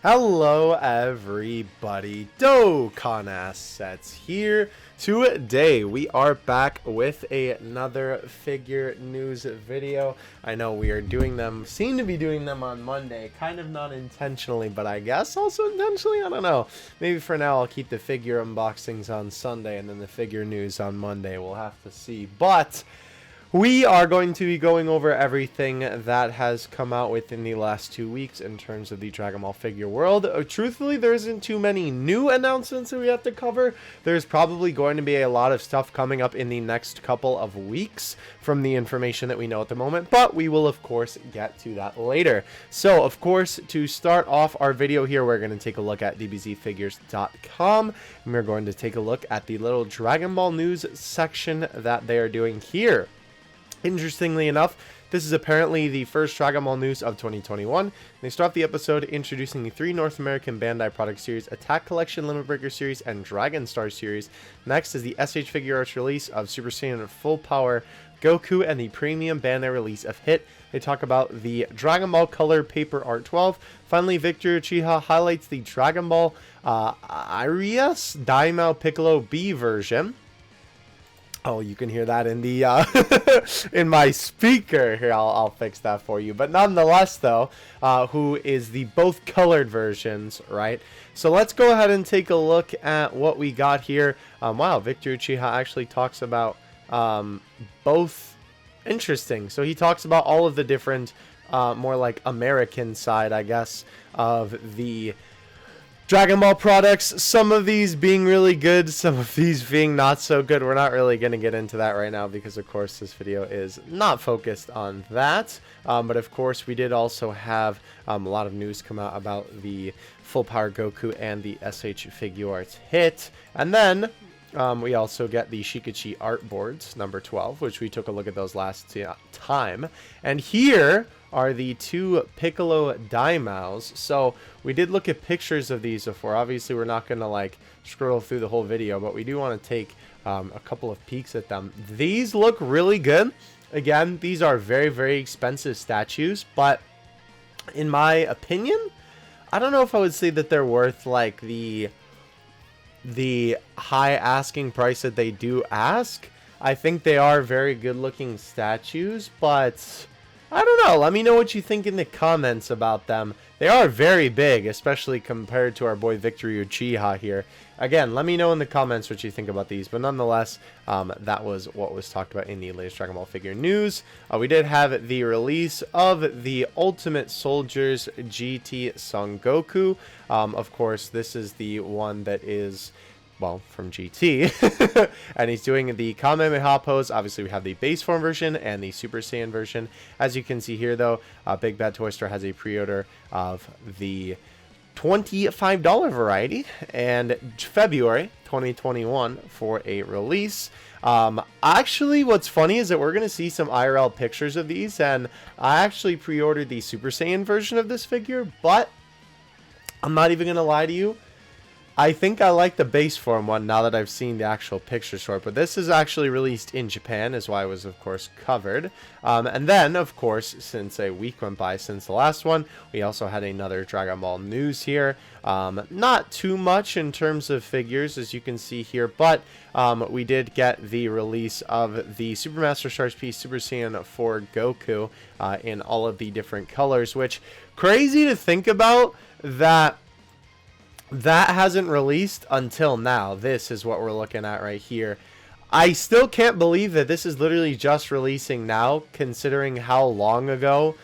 Hello everybody, Dokkan Assets here. Today we are back with another figure news video. I know we are doing them, seem to be doing them on Monday, kind of not intentionally, but I guess also intentionally, I don't know. Maybe for now I'll keep the figure unboxings on Sunday and then the figure news on Monday, we'll have to see. But we are going to be going over everything that has come out within the last 2 weeks in terms of the Dragon Ball figure world. Truthfully, there isn't too many new announcements that we have to cover. There's probably going to be a lot of stuff coming up in the next couple of weeks from the information that we know at the moment, but we will of course get to that later. So of course, to start off our video here, we're going to take a look at DBZfigures.com and we're going to take a look at the little Dragon Ball news section that they are doing here. Interestingly enough, this is apparently the first Dragon Ball news of 2021. They start the episode introducing the 3 North American Bandai product series, Attack Collection Limit Breaker series, and Dragon Star series. Next is the SH Figure Arts release of Super Saiyan Full Power Goku and the premium Bandai release of Hit. They talk about the Dragon Ball Color Paper Art 12. Finally, Victor Uchiha highlights the Dragon Ball Arias Daimao Piccolo B version. Oh, you can hear that in the in my speaker here. I'll fix that for you. But nonetheless, though, who is the both colored versions, right? So let's go ahead and take a look at what we got here. Wow, Victor Uchiha actually talks about both. Interesting. So he talks about all of the different, more like American side, I guess, of the Dragon Ball products, some of these being really good, some of these being not so good. We're not really going to get into that right now because, of course, this video is not focused on that. But, of course, we did also have a lot of news come out about the Full Power Goku and the SH Figure Arts Hit. And then we also get the Shikachi art boards, number 12, which we took a look at those last time. And here are the 2 Piccolo Daimaos. So we did look at pictures of these before. Obviously, we're not going to like scroll through the whole video, but we do want to take a couple of peeks at them. These look really good. Again, these are very, very expensive statues, but in my opinion, I don't know if I would say that they're worth like the high asking price that they do ask. I think they are very good looking statues, but I don't know. Let me know what you think in the comments about them. They are very big, especially compared to our boy Victor Uchiha here. Again, let me know in the comments what you think about these. But nonetheless, that was what was talked about in the latest Dragon Ball figure news. We did have the release of the Ultimate Soldiers GT Son Goku. Of course, this is the one that is, well, from GT, and he's doing the Kamehameha pose. Obviously, we have the base form version and the Super Saiyan version. As you can see here, though, Big Bad Toy Store has a pre-order of the $25 variety, and February 2021 for a release. Actually, what's funny is that we're going to see some IRL pictures of these, and I actually pre-ordered the Super Saiyan version of this figure, but I'm not even going to lie to you. I think I like the base form one now that I've seen the actual picture short, but this is actually released in Japan, is why it was, of course, covered. And then, of course, since a week went by since the last one, we also had another Dragon Ball news here. Not too much in terms of figures, as you can see here, but we did get the release of the Super Master Stars Piece Super Saiyan 4 Goku in all of the different colors, which, crazy to think about that hasn't released until now. This is what we're looking at right here. I still can't believe that this is literally just releasing now, considering how long ago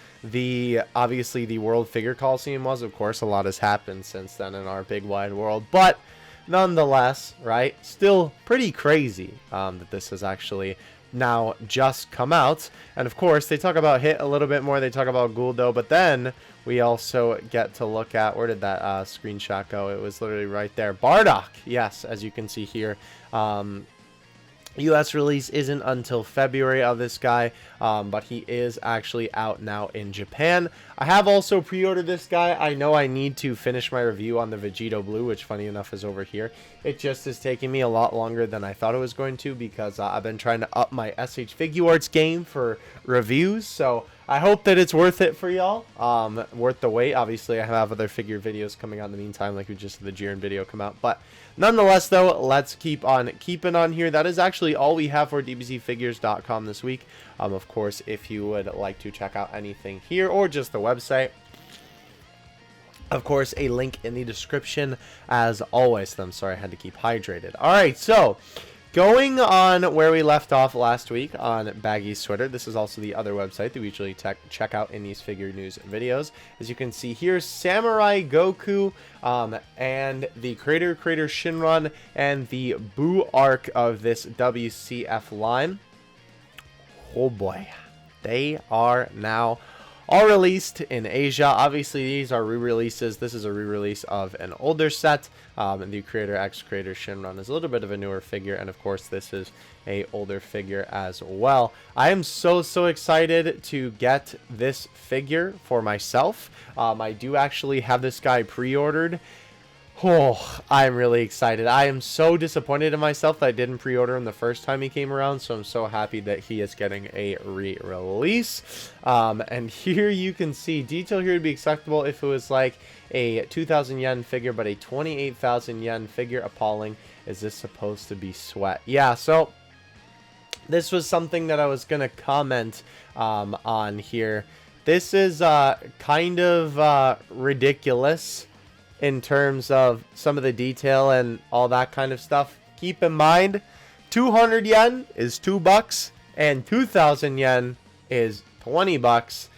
obviously the World Figure Coliseum was. Of course, a lot has happened since then in our big wide world, but nonetheless, right, still pretty crazy that this has actually now just come out. And of course, they talk about Hit a little bit more. They talk about Guldo, but then we also get to look at, where did that screenshot go? It was literally right there. Bardock, yes, as you can see here. US release isn't until February of this guy, but he is actually out now in Japan. I have also pre-ordered this guy. I know I need to finish my review on the Vegeta Blue, which funny enough is over here. It just is taking me a lot longer than I thought it was going to, because I've been trying to up my SH Figure Arts game for reviews. So I hope that it's worth it for y'all. Worth the wait. Obviously, I have other figure videos coming out in the meantime, like we just had the Jiren video come out. But nonetheless, though, let's keep on keeping on here. That is actually all we have for DBZFigures.com this week. Of course, if you would like to check out anything here or just the website, of course, a link in the description as always. I'm sorry, I had to keep hydrated. All right, so going on where we left off last week on Baggy's Twitter, this is also the other website that we usually check out in these figure news videos. As you can see here, Samurai Goku and the Creator Shinron and the Boo arc of this WCF line. Oh boy, they are now all released in Asia. Obviously, these are re-releases. This is a re-release of an older set. The Creator X Creator Shinron is a little bit of a newer figure, and of course, this is a older figure as well. I am so excited to get this figure for myself. I do actually have this guy pre-ordered. Oh, I'm really excited. I am so disappointed in myself that I didn't pre-order him the first time he came around, so I'm so happy that he is getting a re-release. And here you can see, detail here would be acceptable if it was like a 2,000 yen figure, but a 28,000 yen figure, appalling. Is this supposed to be sweat? Yeah, so this was something that I was going to comment on here. This is kind of ridiculous in terms of some of the detail and all that kind of stuff. Keep in mind, 200 yen is $2 and 2,000 yen is 20 bucks.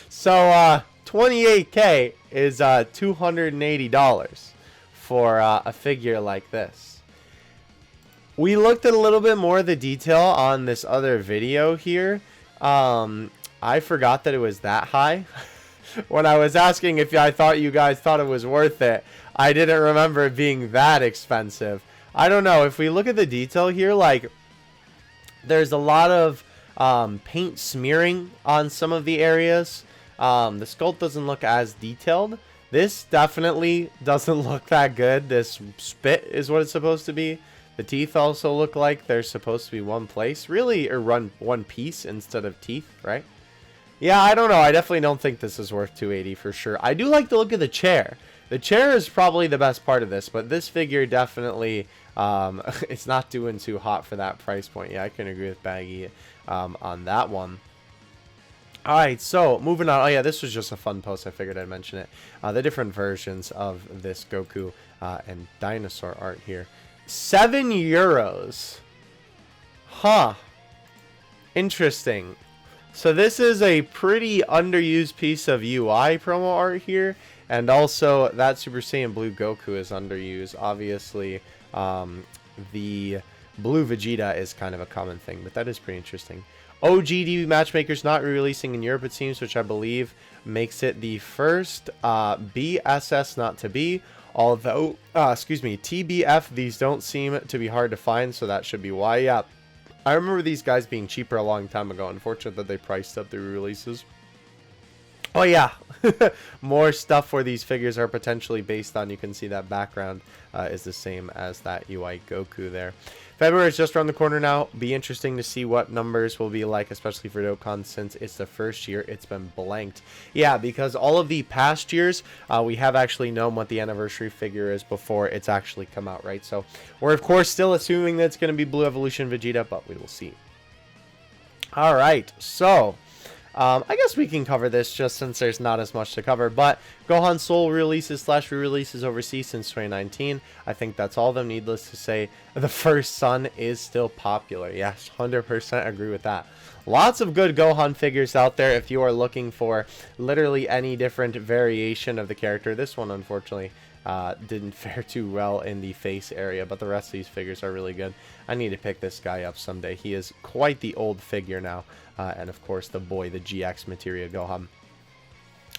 So 28k is $280 for a figure like this. We looked at a little bit more of the detail on this other video here. I forgot that it was that high. When I was asking if I thought you guys thought it was worth it, I didn't remember it being that expensive. I don't know. If we look at the detail here, like, there's a lot of paint smearing on some of the areas. The sculpt doesn't look as detailed. This definitely doesn't look that good. This spit is what it's supposed to be. The teeth also look like they're supposed to be one place. Really, or one piece instead of teeth, right? Yeah, I don't know. I definitely don't think this is worth 280 for sure. I do like the look of the chair. The chair is probably the best part of this, but this figure definitely, it's not doing too hot for that price point. Yeah, I can agree with Baggy on that one. All right, so moving on. Oh, yeah, this was just a fun post. I figured I'd mention it. The different versions of this Goku and dinosaur art here. €7. Huh. Interesting. So this is a pretty underused piece of UI promo art here, and also that Super Saiyan Blue Goku is underused. Obviously, the Blue Vegeta is kind of a common thing, but that is pretty interesting. OGD Matchmaker's not re-releasing in Europe, it seems, which I believe makes it the first BSS not to be. Although, excuse me, TBF, these don't seem to be hard to find, so that should be why. Yeah. I remember these guys being cheaper a long time ago. Unfortunate that they priced up the releases. Oh yeah, more stuff where these figures are potentially based on. You can see that background is the same as that UI Goku there. February is just around the corner now. Be interesting to see what numbers will be like, especially for Dokkan, since it's the first year it's been blanked. Yeah, because all of the past years, we have actually known what the anniversary figure is before it's actually come out, right? So we're, of course, still assuming that it's going to be Blue Evolution Vegeta, but we will see. All right, so I guess we can cover this just since there's not as much to cover, but Gohan Soul releases / re-releases overseas since 2019. I think that's all of them. Needless to say, the first son is still popular. Yes, 100% agree with that. Lots of good Gohan figures out there if you are looking for literally any different variation of the character. This one, unfortunately, didn't fare too well in the face area, but the rest of these figures are really good. I need to pick this guy up someday. He is quite the old figure now. And of course, the boy, the GX Materia Gohan.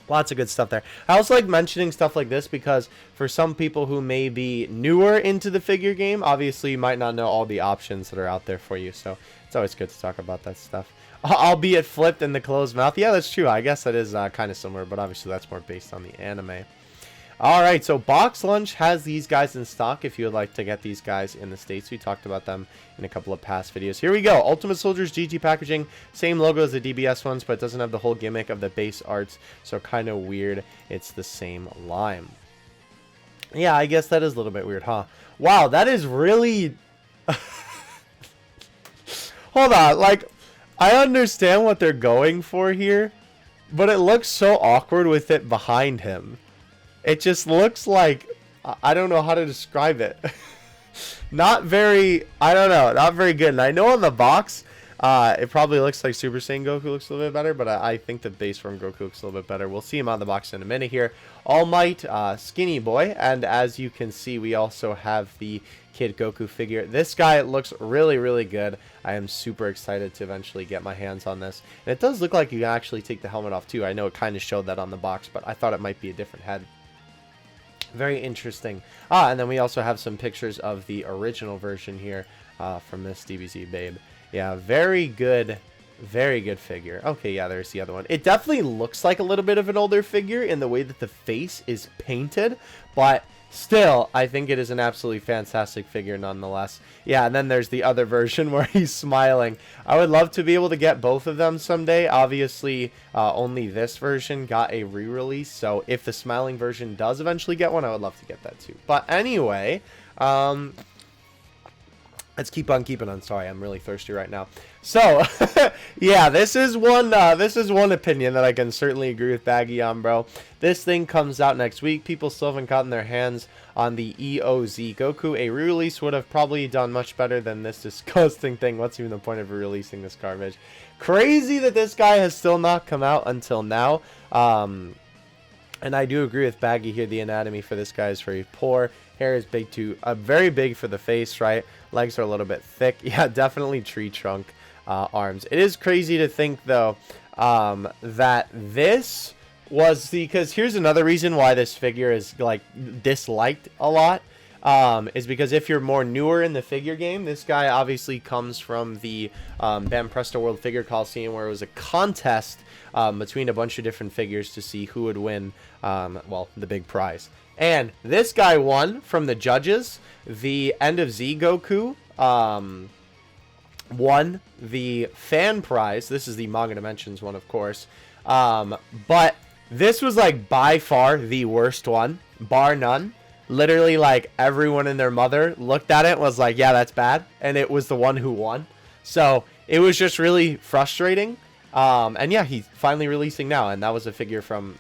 Lots of good stuff there. I also like mentioning stuff like this because for some people who may be newer into the figure game, obviously you might not know all the options that are out there for you. So it's always good to talk about that stuff. albeit flipped in the closed mouth. Yeah, that's true. I guess that is kind of similar, but obviously that's more based on the anime. Alright, so Box Lunch has these guys in stock if you would like to get these guys in the States. We talked about them in a couple of past videos. Here we go. Ultimate Soldiers GT packaging. Same logo as the DBS ones, but it doesn't have the whole gimmick of the base arts. So kind of weird. It's the same line. Yeah, I guess that is a little bit weird, huh? Wow, that is really... Hold on, like, I understand what they're going for here, but it looks so awkward with it behind him. It just looks like, I don't know how to describe it. Not very, I don't know, not very good. And I know on the box, it probably looks like Super Saiyan Goku looks a little bit better, but I think the base form Goku looks a little bit better. We'll see him on the box in a minute here. All Might, Skinny Boy, and as you can see, we also have the Kid Goku figure. This guy looks really, really good. I am super excited to eventually get my hands on this. And it does look like you can actually take the helmet off too. I know it kind of showed that on the box, but I thought it might be a different head. Very interesting. And then we also have some pictures of the original version here from this DBZ babe. Yeah, very good figure. Okay, yeah, there's the other one. It definitely looks like a little bit of an older figure in the way that the face is painted, but still, I think it is an absolutely fantastic figure nonetheless. Yeah, and then there's the other version where he's smiling. I would love to be able to get both of them someday. Obviously, only this version got a re-release, so if the smiling version does eventually get one, I would love to get that too. But anyway, let's keep on keeping on. Sorry, I'm really thirsty right now. So, yeah, this is one opinion that I can certainly agree with Baggy on, bro. This thing comes out next week. People still haven't gotten their hands on the EOZ Goku. A re-release would have probably done much better than this disgusting thing. What's even the point of releasing this garbage? Crazy that this guy has still not come out until now. And I do agree with Baggy here. The anatomy for this guy is very poor. Hair is big too, very big for the face, right? Legs are a little bit thick. Yeah, definitely tree trunk arms. It is crazy to think, though, that this was because here's another reason why this figure is, like, disliked a lot. Is because if you're more newer in the figure game, this guy obviously comes from the Bam Presto World Figure Coliseum, where it was a contest between a bunch of different figures to see who would win, well, the big prize. And this guy won from the judges. The End of Z Goku won the fan prize. This is the Manga Dimensions one, of course. But this was, like, by far the worst one, bar none. Literally, like, everyone and their mother looked at it and was like, yeah, that's bad. And it was the one who won. So it was just really frustrating. And yeah, he's finally releasing now, and that was a figure from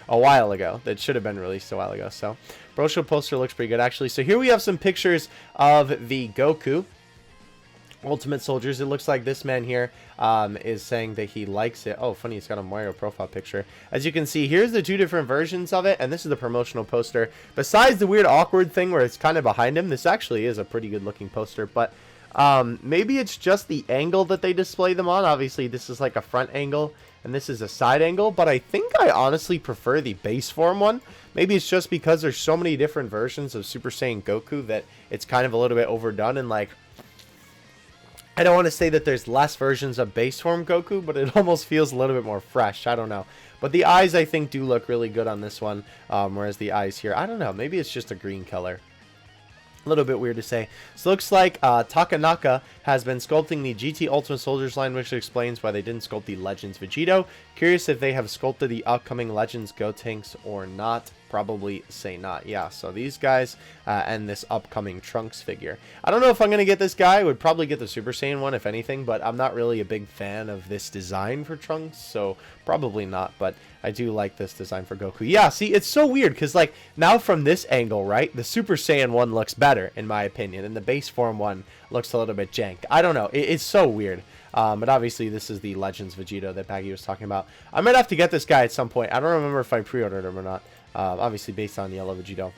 a while ago that should have been released a while ago. So Promotional Poster looks pretty good, actually. So here we have some pictures of the Goku Ultimate Soldiers. It looks like this man here is saying that he likes it. Oh, funny, he's got a Mario profile picture. As you can see, here's the two different versions of it, and this is the promotional poster. Besides the weird awkward thing where it's kind of behind him, this actually is a pretty good looking poster, but maybe it's just the angle that they display them on. Obviously, this is like a front angle, and this is a side angle, but I think I honestly prefer the base form one. Maybe it's just because there's so many different versions of Super Saiyan Goku that it's kind of a little bit overdone, and, like, I don't want to say that there's less versions of base form Goku, but it almost feels a little bit more fresh. I don't know. But the eyes, I think, do look really good on this one, whereas the eyes here, I don't know. Maybe it's just a green color. A little bit weird to say. So it looks like Takanaka has been sculpting the GT Ultimate Soldiers line, which explains why they didn't sculpt the Legends Vegito. Curious if they have sculpted the upcoming Legends Gotenks or not. Probably say not. Yeah, so these guys and this upcoming Trunks figure. I don't know if I'm going to get this guy. I would probably get the Super Saiyan one, if anything, but I'm not really a big fan of this design for Trunks, so probably not, but I do like this design for Goku. Yeah, see, it's so weird, because, like, now from this angle, right, the Super Saiyan one looks better, in my opinion, and the base form one looks a little bit jank. I don't know. It's so weird. But obviously, this is the Legends Vegito that Baggy was talking about. I might have to get this guy at some point. I don't remember if I pre-ordered him or not. Obviously, based on Yellow Vegito.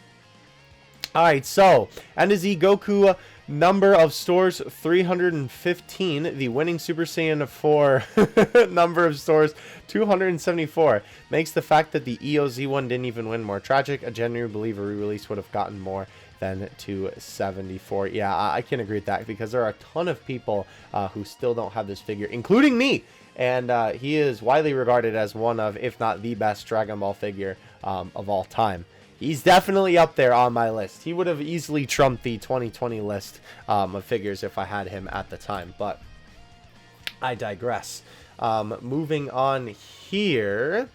All right, so NZ Goku number of stores 315. The winning Super Saiyan 4 number of stores 274 makes the fact that the EOZ one didn't even win more tragic. I genuinely believe a re-release would have gotten more than 274. Yeah, I can agree with that because there are a ton of people who still don't have this figure, including me. And he is widely regarded as one of, if not the best Dragon Ball figure of all time. He's definitely up there on my list. He would have easily trumped the 2020 list of figures if I had him at the time. But I digress. Moving on here.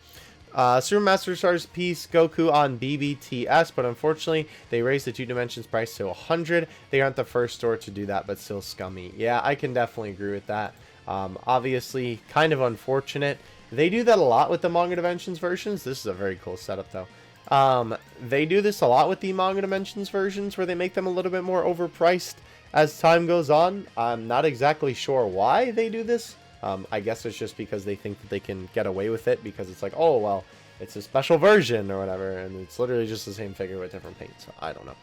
Super Master Stars piece Goku on BBTS, but unfortunately they raised the 2 dimensions price to 100. They aren't the first store to do that, but still scummy. Yeah, I can definitely agree with that. Obviously, kind of unfortunate. They do that a lot with the Manga Dimensions versions. This is a very cool setup, though. They do this a lot with the Manga Dimensions versions, where they make them a little bit more overpriced as time goes on. I'm not exactly sure why they do this. I guess it's just because they think that they can get away with it, because it's like, oh, well, it's a special version or whatever, and it's literally just the same figure with different paint, so I don't know.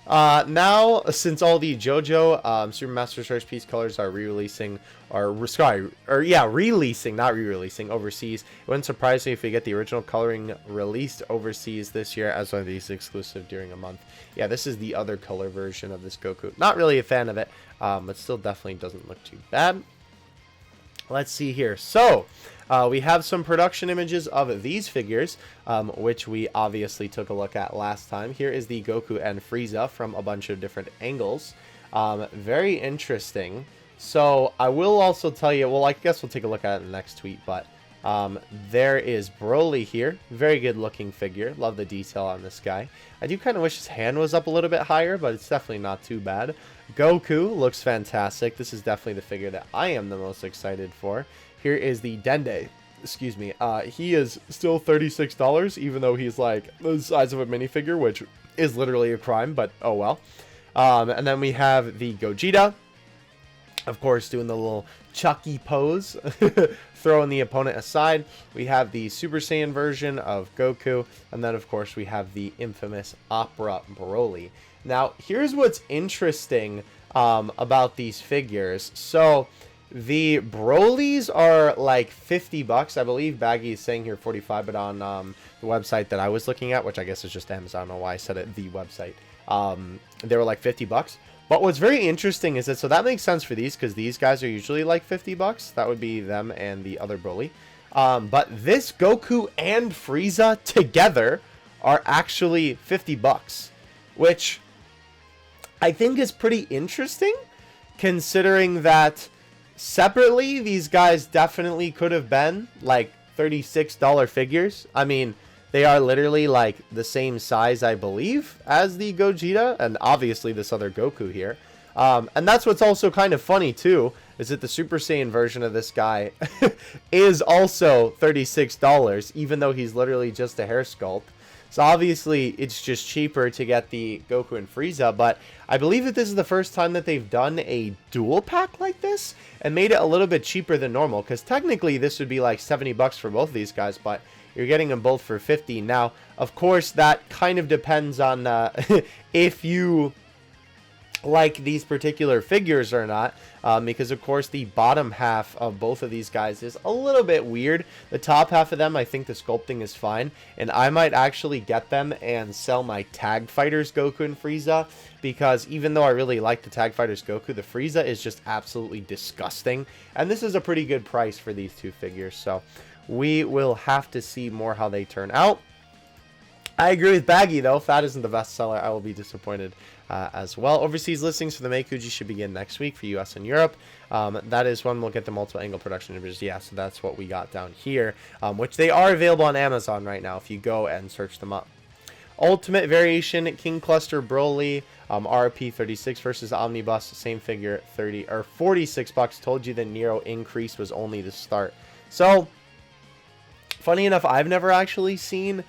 Now, since all the JoJo Super Master Stars piece colors are releasing, not re-releasing overseas, it wouldn't surprise me if we get the original coloring released overseas this year as one of these exclusive during a month. Yeah, this is the other color version of this Goku. Not really a fan of it, but still definitely doesn't look too bad. Let's see here. So, we have some production images of these figures, which we obviously took a look at last time. Here is the Goku and Frieza from a bunch of different angles. Very interesting. So, I will also tell you, well, I guess we'll take a look at it in the next tweet, but there is Broly here. Very good looking figure. Love the detail on this guy. I do kind of wish his hand was up a little bit higher, but it's definitely not too bad. Goku looks fantastic. This is definitely the figure that I am the most excited for. Here is the Dende. Excuse me. He is still $36, even though he's like the size of a minifigure, which is literally a crime, but oh well. And then we have the Gogeta. Of course, doing the little Chucky pose, throwing the opponent aside. We have the Super Saiyan version of Goku, and then of course we have the infamous Opera Broly. Now, here's what's interesting about these figures. So, the Brolys are like $50. I believe Baggy is saying here 45, but on the website that I was looking at, which I guess is just Amazon, I don't know why I said it, the website, they were like $50. But what's very interesting is that, so that makes sense for these, because these guys are usually like $50. That would be them and the other Broly. But this Goku and Frieza together are actually $50, which I think is pretty interesting, considering that separately, these guys definitely could have been like $36 figures. I mean, they are literally like the same size, I believe, as the Gogeta, and obviously this other Goku here. And that's what's also kind of funny too, is that the Super Saiyan version of this guy is also $36, even though he's literally just a hair sculpt. So obviously it's just cheaper to get the Goku and Frieza, but I believe that this is the first time that they've done a dual pack like this and made it a little bit cheaper than normal, because technically this would be like $70 for both of these guys, but you're getting them both for $50. Now, of course, that kind of depends on if you like these particular figures or not, because of course the bottom half of both of these guys is a little bit weird. The top half of them, I think the sculpting is fine, and I might actually get them and sell my Tag Fighters Goku and Frieza, because even though I really like the Tag Fighters Goku, the Frieza is just absolutely disgusting, and this is a pretty good price for these two figures, so we will have to see more how they turn out. I agree with Baggy, though. Fat isn't the best seller. I will be disappointed as well. Overseas listings for the Meikuji should begin next week for US and Europe. That is when we'll get the multiple angle production images. Yeah, so that's what we got down here, which they are available on Amazon right now if you go and search them up. Ultimate Variation King Cluster Broly, RP 36 versus Omnibus, same figure, 30 or $46. Told you the Nero increase was only the start. So, funny enough, I've never actually seen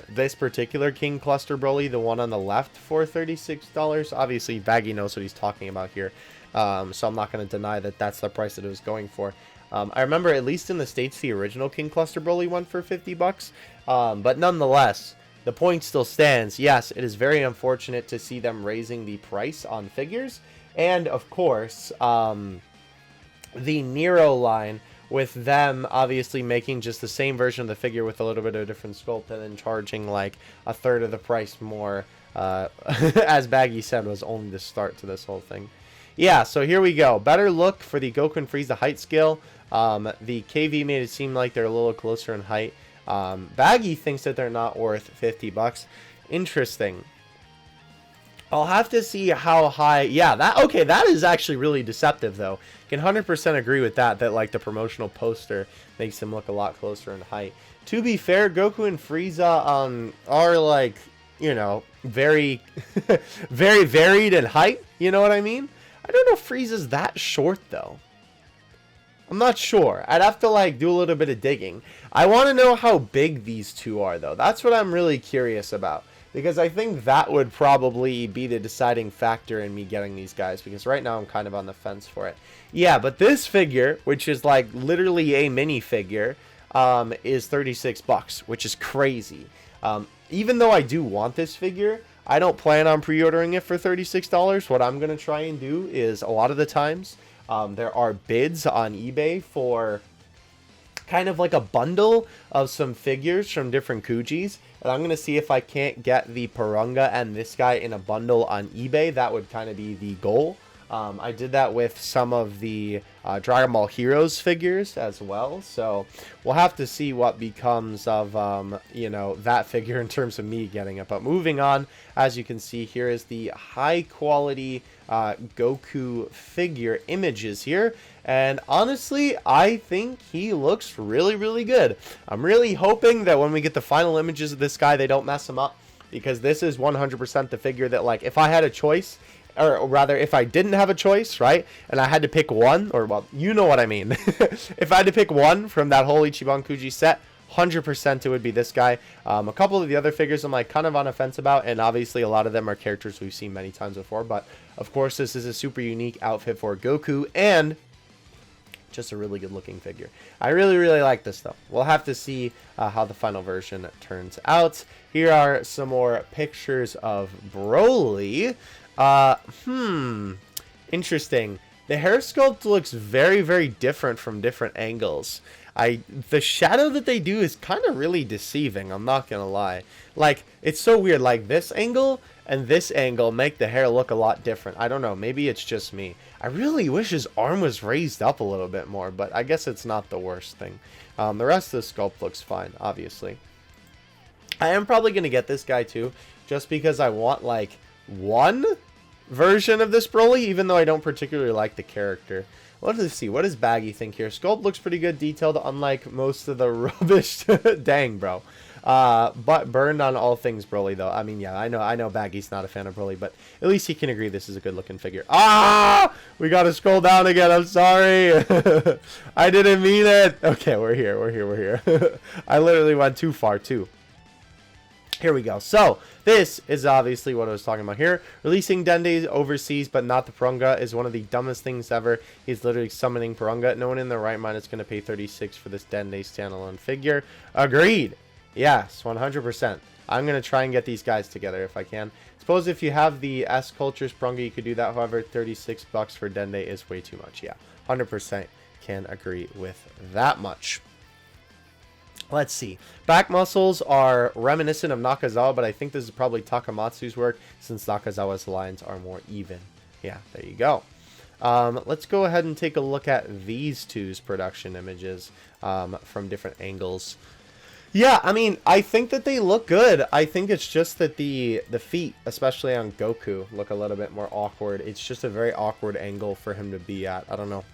this particular King Cluster Broly, the one on the left, for $36. Obviously, Baggy knows what he's talking about here, so I'm not going to deny that that's the price that it was going for. I remember, at least in the States, the original King Cluster Broly went for $50, but nonetheless, the point still stands. Yes, it is very unfortunate to see them raising the price on figures. And, of course, the Nero line, with them obviously making just the same version of the figure with a little bit of a different sculpt and then charging like a third of the price more, as Baggy said, was only the start to this whole thing. Yeah, so here we go. Better look for the Goku and Frieza height scale. The KV made it seem like they're a little closer in height. Baggy thinks that they're not worth 50 bucks. Interesting. I'll have to see how high. Yeah, that is actually really deceptive, though. Can 100% agree with that, like the promotional poster makes them look a lot closer in height. To be fair, Goku and Frieza are like, you know, very very varied in height, you know what I mean? I don't know if Frieza's that short, though. I'm not sure. I'd have to like do a little bit of digging. I want to know how big these two are, though. That's what I'm really curious about. Because I think that would probably be the deciding factor in me getting these guys. Because right now I'm kind of on the fence for it. Yeah, but this figure, which is like literally a mini figure, is 36 bucks, which is crazy. Even though I do want this figure, I don't plan on pre-ordering it for $36. What I'm going to try and do is, a lot of the times, there are bids on eBay for kind of like a bundle of some figures from different Kujis. And I'm going to see if I can't get the Porunga and this guy in a bundle on eBay. That would kind of be the goal. I did that with some of the Dragon Ball Heroes figures as well. So we'll have to see what becomes of, you know, that figure in terms of me getting it. But moving on, as you can see, here is the high quality Goku figure images here. And honestly, I think he looks really, really good. I'm really hoping that when we get the final images of this guy, they don't mess him up. Because this is 100% the figure that, like, if I had a choice, or rather, if I didn't have a choice, right, and I had to pick one, or, well, you know what I mean. If I had to pick one from that whole Ichiban Kuji set, 100% it would be this guy. A couple of the other figures I'm, like, kind of on a fence about, and obviously a lot of them are characters we've seen many times before. But, of course, this is a super unique outfit for Goku, and just a really good looking figure. I really, really like this, though. We'll have to see how the final version turns out. Here are some more pictures of Broly. Interesting. The hair sculpt looks very, very different from different angles. The shadow that they do is kind of really deceiving, I'm not gonna lie. Like, it's so weird. Like, this angle and this angle make the hair look a lot different. I don't know, maybe it's just me. I really wish his arm was raised up a little bit more, but I guess it's not the worst thing. The rest of the sculpt looks fine, obviously. I am probably gonna get this guy too, just because I want, like, one version of this Broly, even though I don't particularly like the character. Let's see, what does Baggy think here? Sculpt looks pretty good, detailed, unlike most of the rubbish. Dang, bro. But burned on all things Broly, though. I mean, yeah, I know Baggy's not a fan of Broly, but at least he can agree this is a good looking figure. Ah! We gotta scroll down again, I'm sorry. I didn't mean it. Okay, we're here. I literally went too far, too. Here we go. So, this is obviously what I was talking about here. Releasing Dende overseas, but not the Porunga, is one of the dumbest things ever. He's literally summoning Porunga. No one in their right mind is going to pay 36 for this Dende standalone figure. Agreed. Yes, 100%. I'm going to try and get these guys together if I can. Suppose if you have the S Cultures Porunga, you could do that. However, 36 bucks for Dende is way too much. Yeah, 100% can agree with that much. Let's see. Back muscles are reminiscent of Nakazawa, but I think this is probably Takamatsu's work since Nakazawa's lines are more even. Yeah, there you go. Let's go ahead and take a look at these two's production images from different angles. Yeah, I mean, I think that they look good. I think it's just that the feet, especially on Goku, look a little bit more awkward. It's just a very awkward angle for him to be at. I don't know.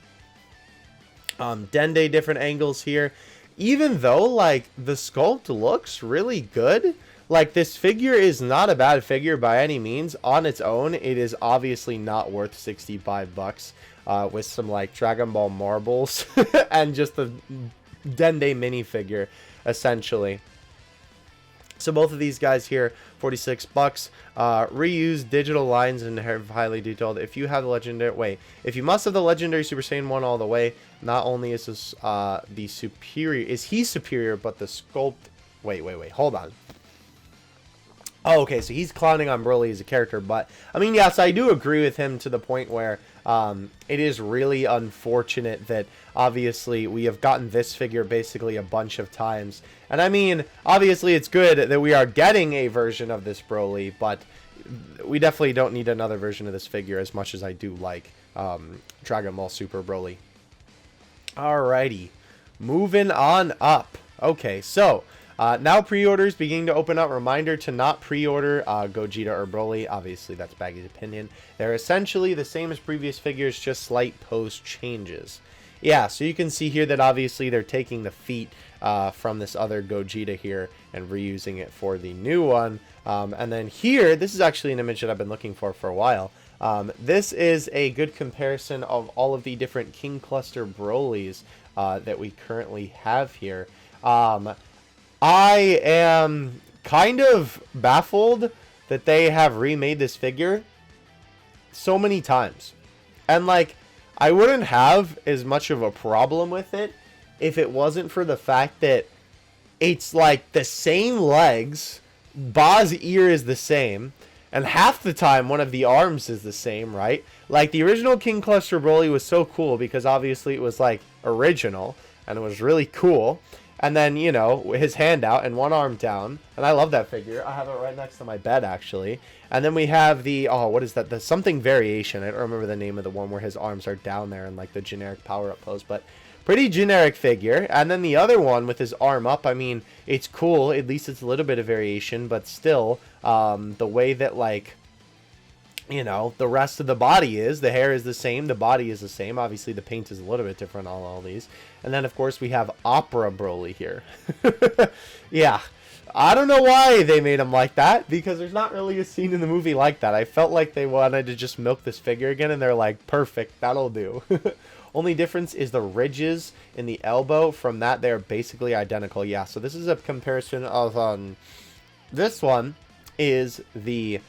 Dende, different angles here. Even though, like, the sculpt looks really good, like, this figure is not a bad figure by any means. On its own, it is obviously not worth 65 bucks with some, like, Dragon Ball marbles and just the Dende minifigure, essentially. So both of these guys here, 46 bucks. Reuse digital lines and highly detailed. If you have the legendary, wait, if you must have the legendary Super Saiyan 1 all the way, not only is this the superior, is he superior, but the sculpt, wait, hold on. Oh, okay, so he's clowning on Broly as a character, but I mean, yes, I do agree with him to the point where it is really unfortunate that obviously we have gotten this figure basically a bunch of times. And I mean, obviously it's good that we are getting a version of this Broly, but we definitely don't need another version of this figure as much as I do like Dragon Ball Super Broly. Alrighty, moving on up. Okay, so now pre-orders beginning to open up. Reminder to not pre-order Gogeta or Broly. Obviously, that's Baggy's opinion. They're essentially the same as previous figures, just slight pose changes. Yeah, so you can see here that obviously they're taking the feet from this other Gogeta here and reusing it for the new one. And then here, this is actually an image that I've been looking for a while. This is a good comparison of all of the different King Cluster Brolys that we currently have here. I am kind of baffled that they have remade this figure so many times. And like, I wouldn't have as much of a problem with it if it wasn't for the fact that it's like the same legs, Ba's ear is the same, and half the time one of the arms is the same, right? Like the original King Cluster Broly was so cool because obviously it was like original and it was really cool. And then, you know, his hand out and one arm down. And I love that figure. I have it right next to my bed, actually. And then we have the, oh, what is that? The something variation. I don't remember the name of the one where his arms are down there in, like, the generic power-up pose. But pretty generic figure. And then the other one with his arm up, I mean, it's cool. At least it's a little bit of variation. But still, the way that, like, you know, the rest of the body is. The hair is the same. The body is the same. Obviously, the paint is a little bit different on all these. And then, of course, we have Opera Broly here. Yeah. I don't know why they made him like that, because there's not really a scene in the movie like that. I felt like they wanted to just milk this figure again, and they're like, perfect, that'll do. Only difference is the ridges in the elbow. From that, they're basically identical. Yeah, so this is a comparison of, this one is the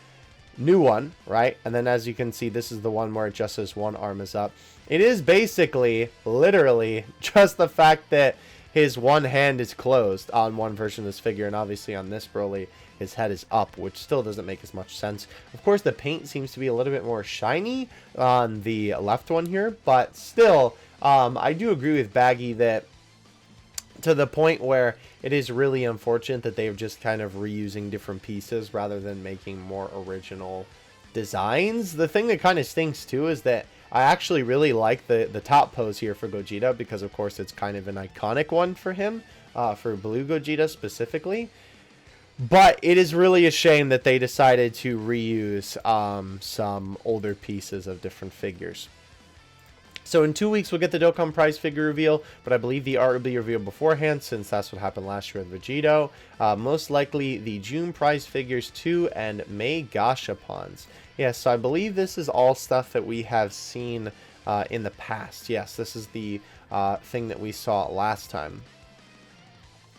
new one, right? And then as you can see, this is the one where just his one arm is up. It is basically, literally, just the fact that his one hand is closed on one version of this figure, and obviously on this Broly, his head is up, which still doesn't make as much sense. Of course, the paint seems to be a little bit more shiny on the left one here, but still, I do agree with Baggy that to the point where it is really unfortunate that they're just kind of reusing different pieces rather than making more original designs. The thing that kind of stinks too is that I actually really like the top pose here for Gogeta, because of course it's kind of an iconic one for him, for Blue Gogeta specifically. But it is really a shame that they decided to reuse some older pieces of different figures. So in 2 weeks, we'll get the Dokkan prize figure reveal, but I believe the art will be revealed beforehand, since that's what happened last year with Vegeta. Most likely the June prize figures too, and May Gashapons. Yes, so I believe this is all stuff that we have seen in the past. Yes, this is the thing that we saw last time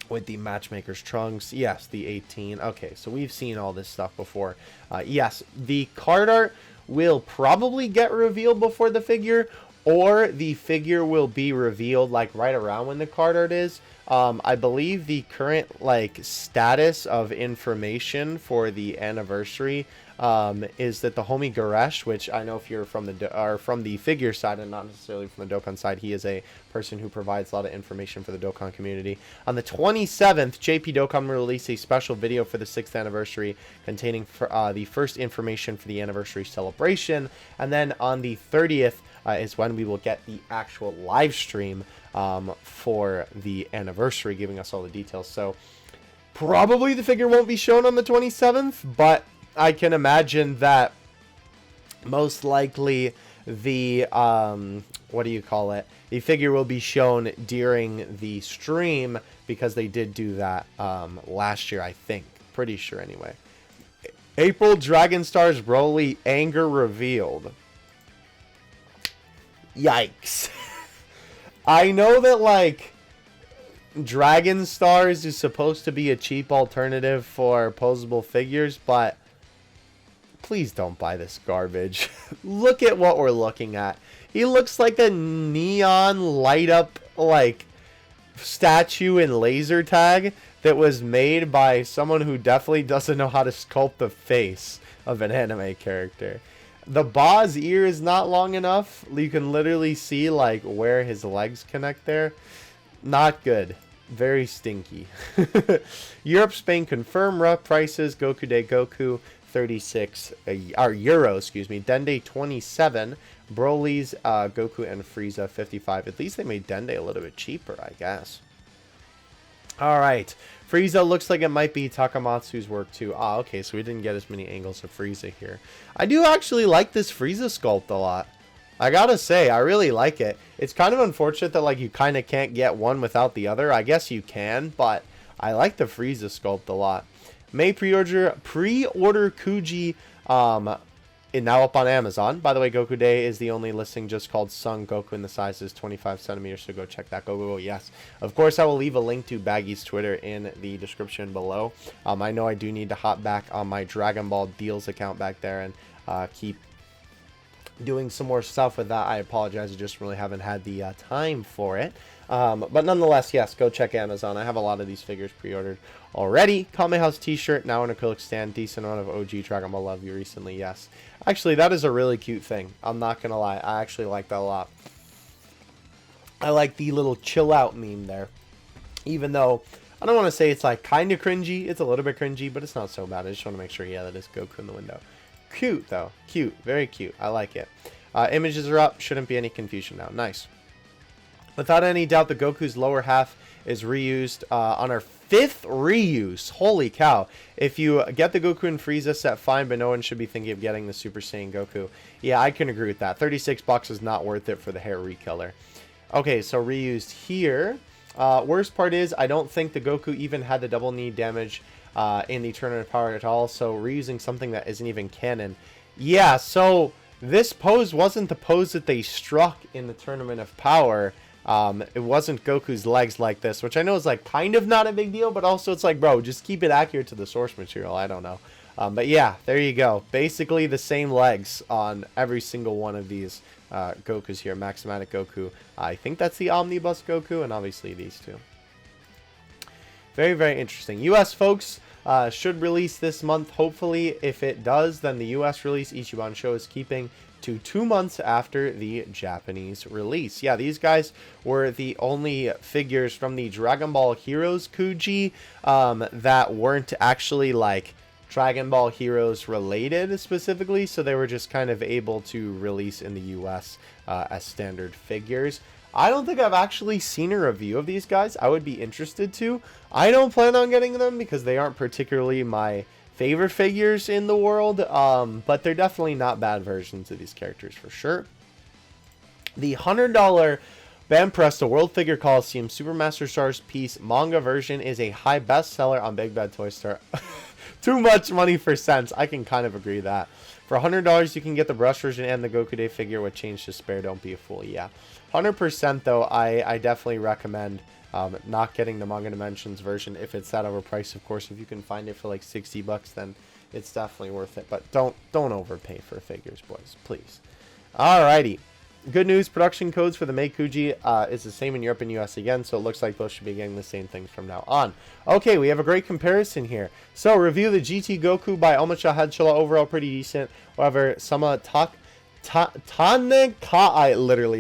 with the Matchmaker's Trunks. Yes, the 18. Okay, so we've seen all this stuff before. Yes, the card art will probably get revealed before the figure, or the figure will be revealed like right around when the card art is. I believe the current like status of information for the anniversary is that the homie Garesh, which I know if you're from the figure side and not necessarily from the Dokkan side, he is a person who provides a lot of information for the Dokkan community. On the 27th, JP Dokkan will release a special video for the 6th anniversary containing the first information for the anniversary celebration, and then on the 30th is when we will get the actual live stream for the anniversary, giving us all the details. So probably the figure won't be shown on the 27th, but I can imagine that most likely the what do you call it, the figure will be shown during the stream, because they did do that last year, I think. Pretty sure anyway. April Dragon Stars Broly anger revealed. Yikes. I know that like Dragon Stars is supposed to be a cheap alternative for posable figures, but please don't buy this garbage. Look at what we're looking at. He looks like a neon light up, like, statue in laser tag that was made by someone who definitely doesn't know how to sculpt the face of an anime character. The Ba's ear is not long enough. You can literally see like where his legs connect there. Not good. Very stinky. Europe, Spain confirm rough prices. Goku Day Goku 36 euro, excuse me. Dende 27. Broly's Goku and Frieza 55. At least they made Dende a little bit cheaper, I guess. All right. Frieza looks like it might be Takamatsu's work too. Ah, okay, so we didn't get as many angles of Frieza here. I do actually like this Frieza sculpt a lot. I gotta say, I really like it. It's kind of unfortunate that like you kind of can't get one without the other. I guess you can, but I like the Frieza sculpt a lot. May pre-order Kuji and now up on Amazon. By the way, Goku Day is the only listing just called Sung Goku, and the size is 25 centimeters, so go check that. Go, yes. Of course, I will leave a link to Baggy's Twitter in the description below. I know I do need to hop back on my Dragon Ball Deals account back there and keep doing some more stuff with that. I apologize, I just really haven't had the time for it. But nonetheless, yes, go check Amazon. I have a lot of these figures pre-ordered already. Kamehameha's t-shirt, now in acrylic stand. Decent amount of OG Dragon Ball love you recently, yes. Actually, that is a really cute thing. I'm not going to lie. I actually like that a lot. I like the little chill out meme there. Even though, I don't want to say it's like kind of cringy. It's a little bit cringy, but it's not so bad. I just want to make sure, yeah, that is Goku in the window. Cute, though. Cute. Very cute. I like it. Images are up. Shouldn't be any confusion now. Nice. Without any doubt, the Goku's lower half is reused on our 5th reuse. Holy cow. If you get the Goku and Frieza set, fine, but no one should be thinking of getting the Super Saiyan Goku. Yeah, I can agree with that. 36 bucks is not worth it for the hair recolor. Okay, so reused here. Worst part is, I don't think the Goku even had the double knee damage in the Tournament of Power at all, so reusing something that isn't even canon. Yeah, so this pose wasn't the pose that they struck in the Tournament of Power. It wasn't Goku's legs like this, which I know is like kind of not a big deal, but also it's like, bro, just keep it accurate to the source material. I don't know. But yeah, there you go. Basically the same legs on every single one of these Gokus here. Maximanic Goku. I think that's the Omnibus Goku, and obviously these two. Very, very interesting. US folks should release this month. Hopefully, if it does, then the US release Ichiban Show is keeping to 2 months after the Japanese release. Yeah, these guys were the only figures from the Dragon Ball Heroes Kuji that weren't actually like Dragon Ball Heroes related specifically, so they were just kind of able to release in the US as standard figures. I don't think I've actually seen a review of these guys. I would be interested to. I don't plan on getting them because they aren't particularly my favorite figures in the world, but they're definitely not bad versions of these characters for sure. The $100 Banpresto World Figure Coliseum Supermaster Stars piece manga version is a high bestseller on Big Bad Toy Store. Too much money for cents. I can kind of agree with that. For $100, you can get the brush version and the Goku Day figure with change to spare. Don't be a fool. Yeah, 100% though. I definitely recommend not getting the Manga Dimensions version if it's that overpriced. Of course, if you can find it for like 60 bucks, then it's definitely worth it. But don't overpay for figures, boys, please. Alrighty. Good news, production codes for the Meikuji is the same in Europe and US again, so it looks like both should be getting the same things from now on. Okay, we have a great comparison here. So, review the GT Goku by Omocha Headshella, overall pretty decent. However, Sama Taneka,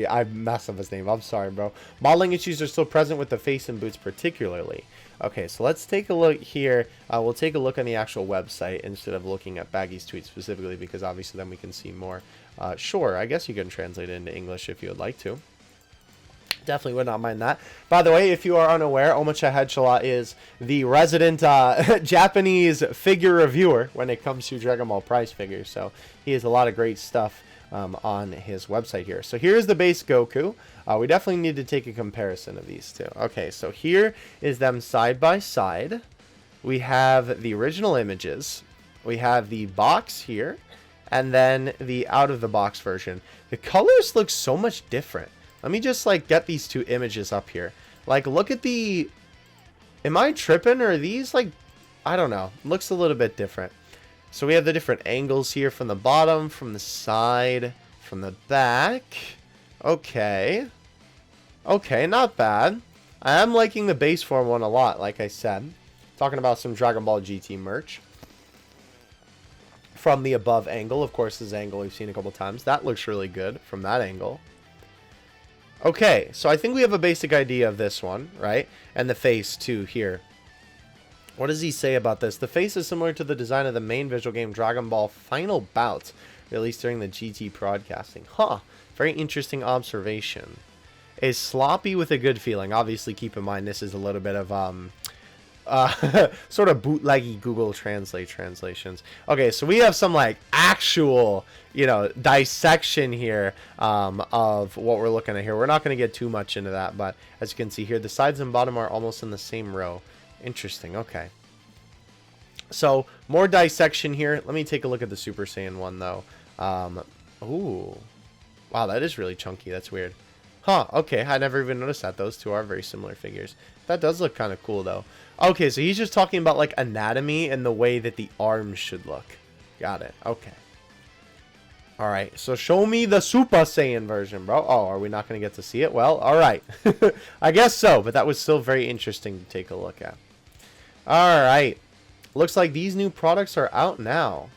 I messed up his name, I'm sorry, bro. Modeling issues are still present with the face and boots particularly. Okay, so let's take a look here. We'll take a look on the actual website instead of looking at Baggy's tweet specifically, because obviously then we can see more. Sure, I guess you can translate it into English if you would like to. Definitely would not mind that. By the way, if you are unaware, Omocha Headshella is the resident Japanese figure reviewer when it comes to Dragon Ball prize figures. So he has a lot of great stuff on his website here. So here's the base Goku. We definitely need to take a comparison of these two. Okay, so here is them side by side. We have the original images. We have the box here. And then the out-of-the-box version. The colors look so much different. Let me just, like, get these two images up here. Like, look at the... Am I tripping? Or are these, like... I don't know. Looks a little bit different. So we have the different angles here from the bottom, from the side, from the back. Okay. Okay, not bad. I am liking the base form one a lot, like I said. Talking about some Dragon Ball GT merch. From the above angle, of course, this angle we've seen a couple times. That looks really good from that angle. Okay, so I think we have a basic idea of this one, right? And the face, too, here. What does he say about this? The face is similar to the design of the main visual game Dragon Ball Final Bout, released during the GT broadcasting. Huh, very interesting observation. Is sloppy with a good feeling. Obviously, keep in mind, this is a little bit of, sort of bootleggy Google Translate translations. Okay, so we have some like actual, you know, dissection here of what we're looking at here. We're not going to get too much into that, but as you can see here, the sides and bottom are almost in the same row. Interesting. Okay. So more dissection here. Let me take a look at the Super Saiyan one though. Ooh, wow, that is really chunky. That's weird. Huh, okay, I never even noticed that. Those two are very similar figures. That does look kind of cool, though. Okay, so he's just talking about, like, anatomy and the way that the arms should look. Got it. Okay. Alright, so show me the Super Saiyan version, bro. Oh, are we not going to get to see it? Well, alright. I guess so, but that was still very interesting to take a look at. Alright. Looks like these new products are out now.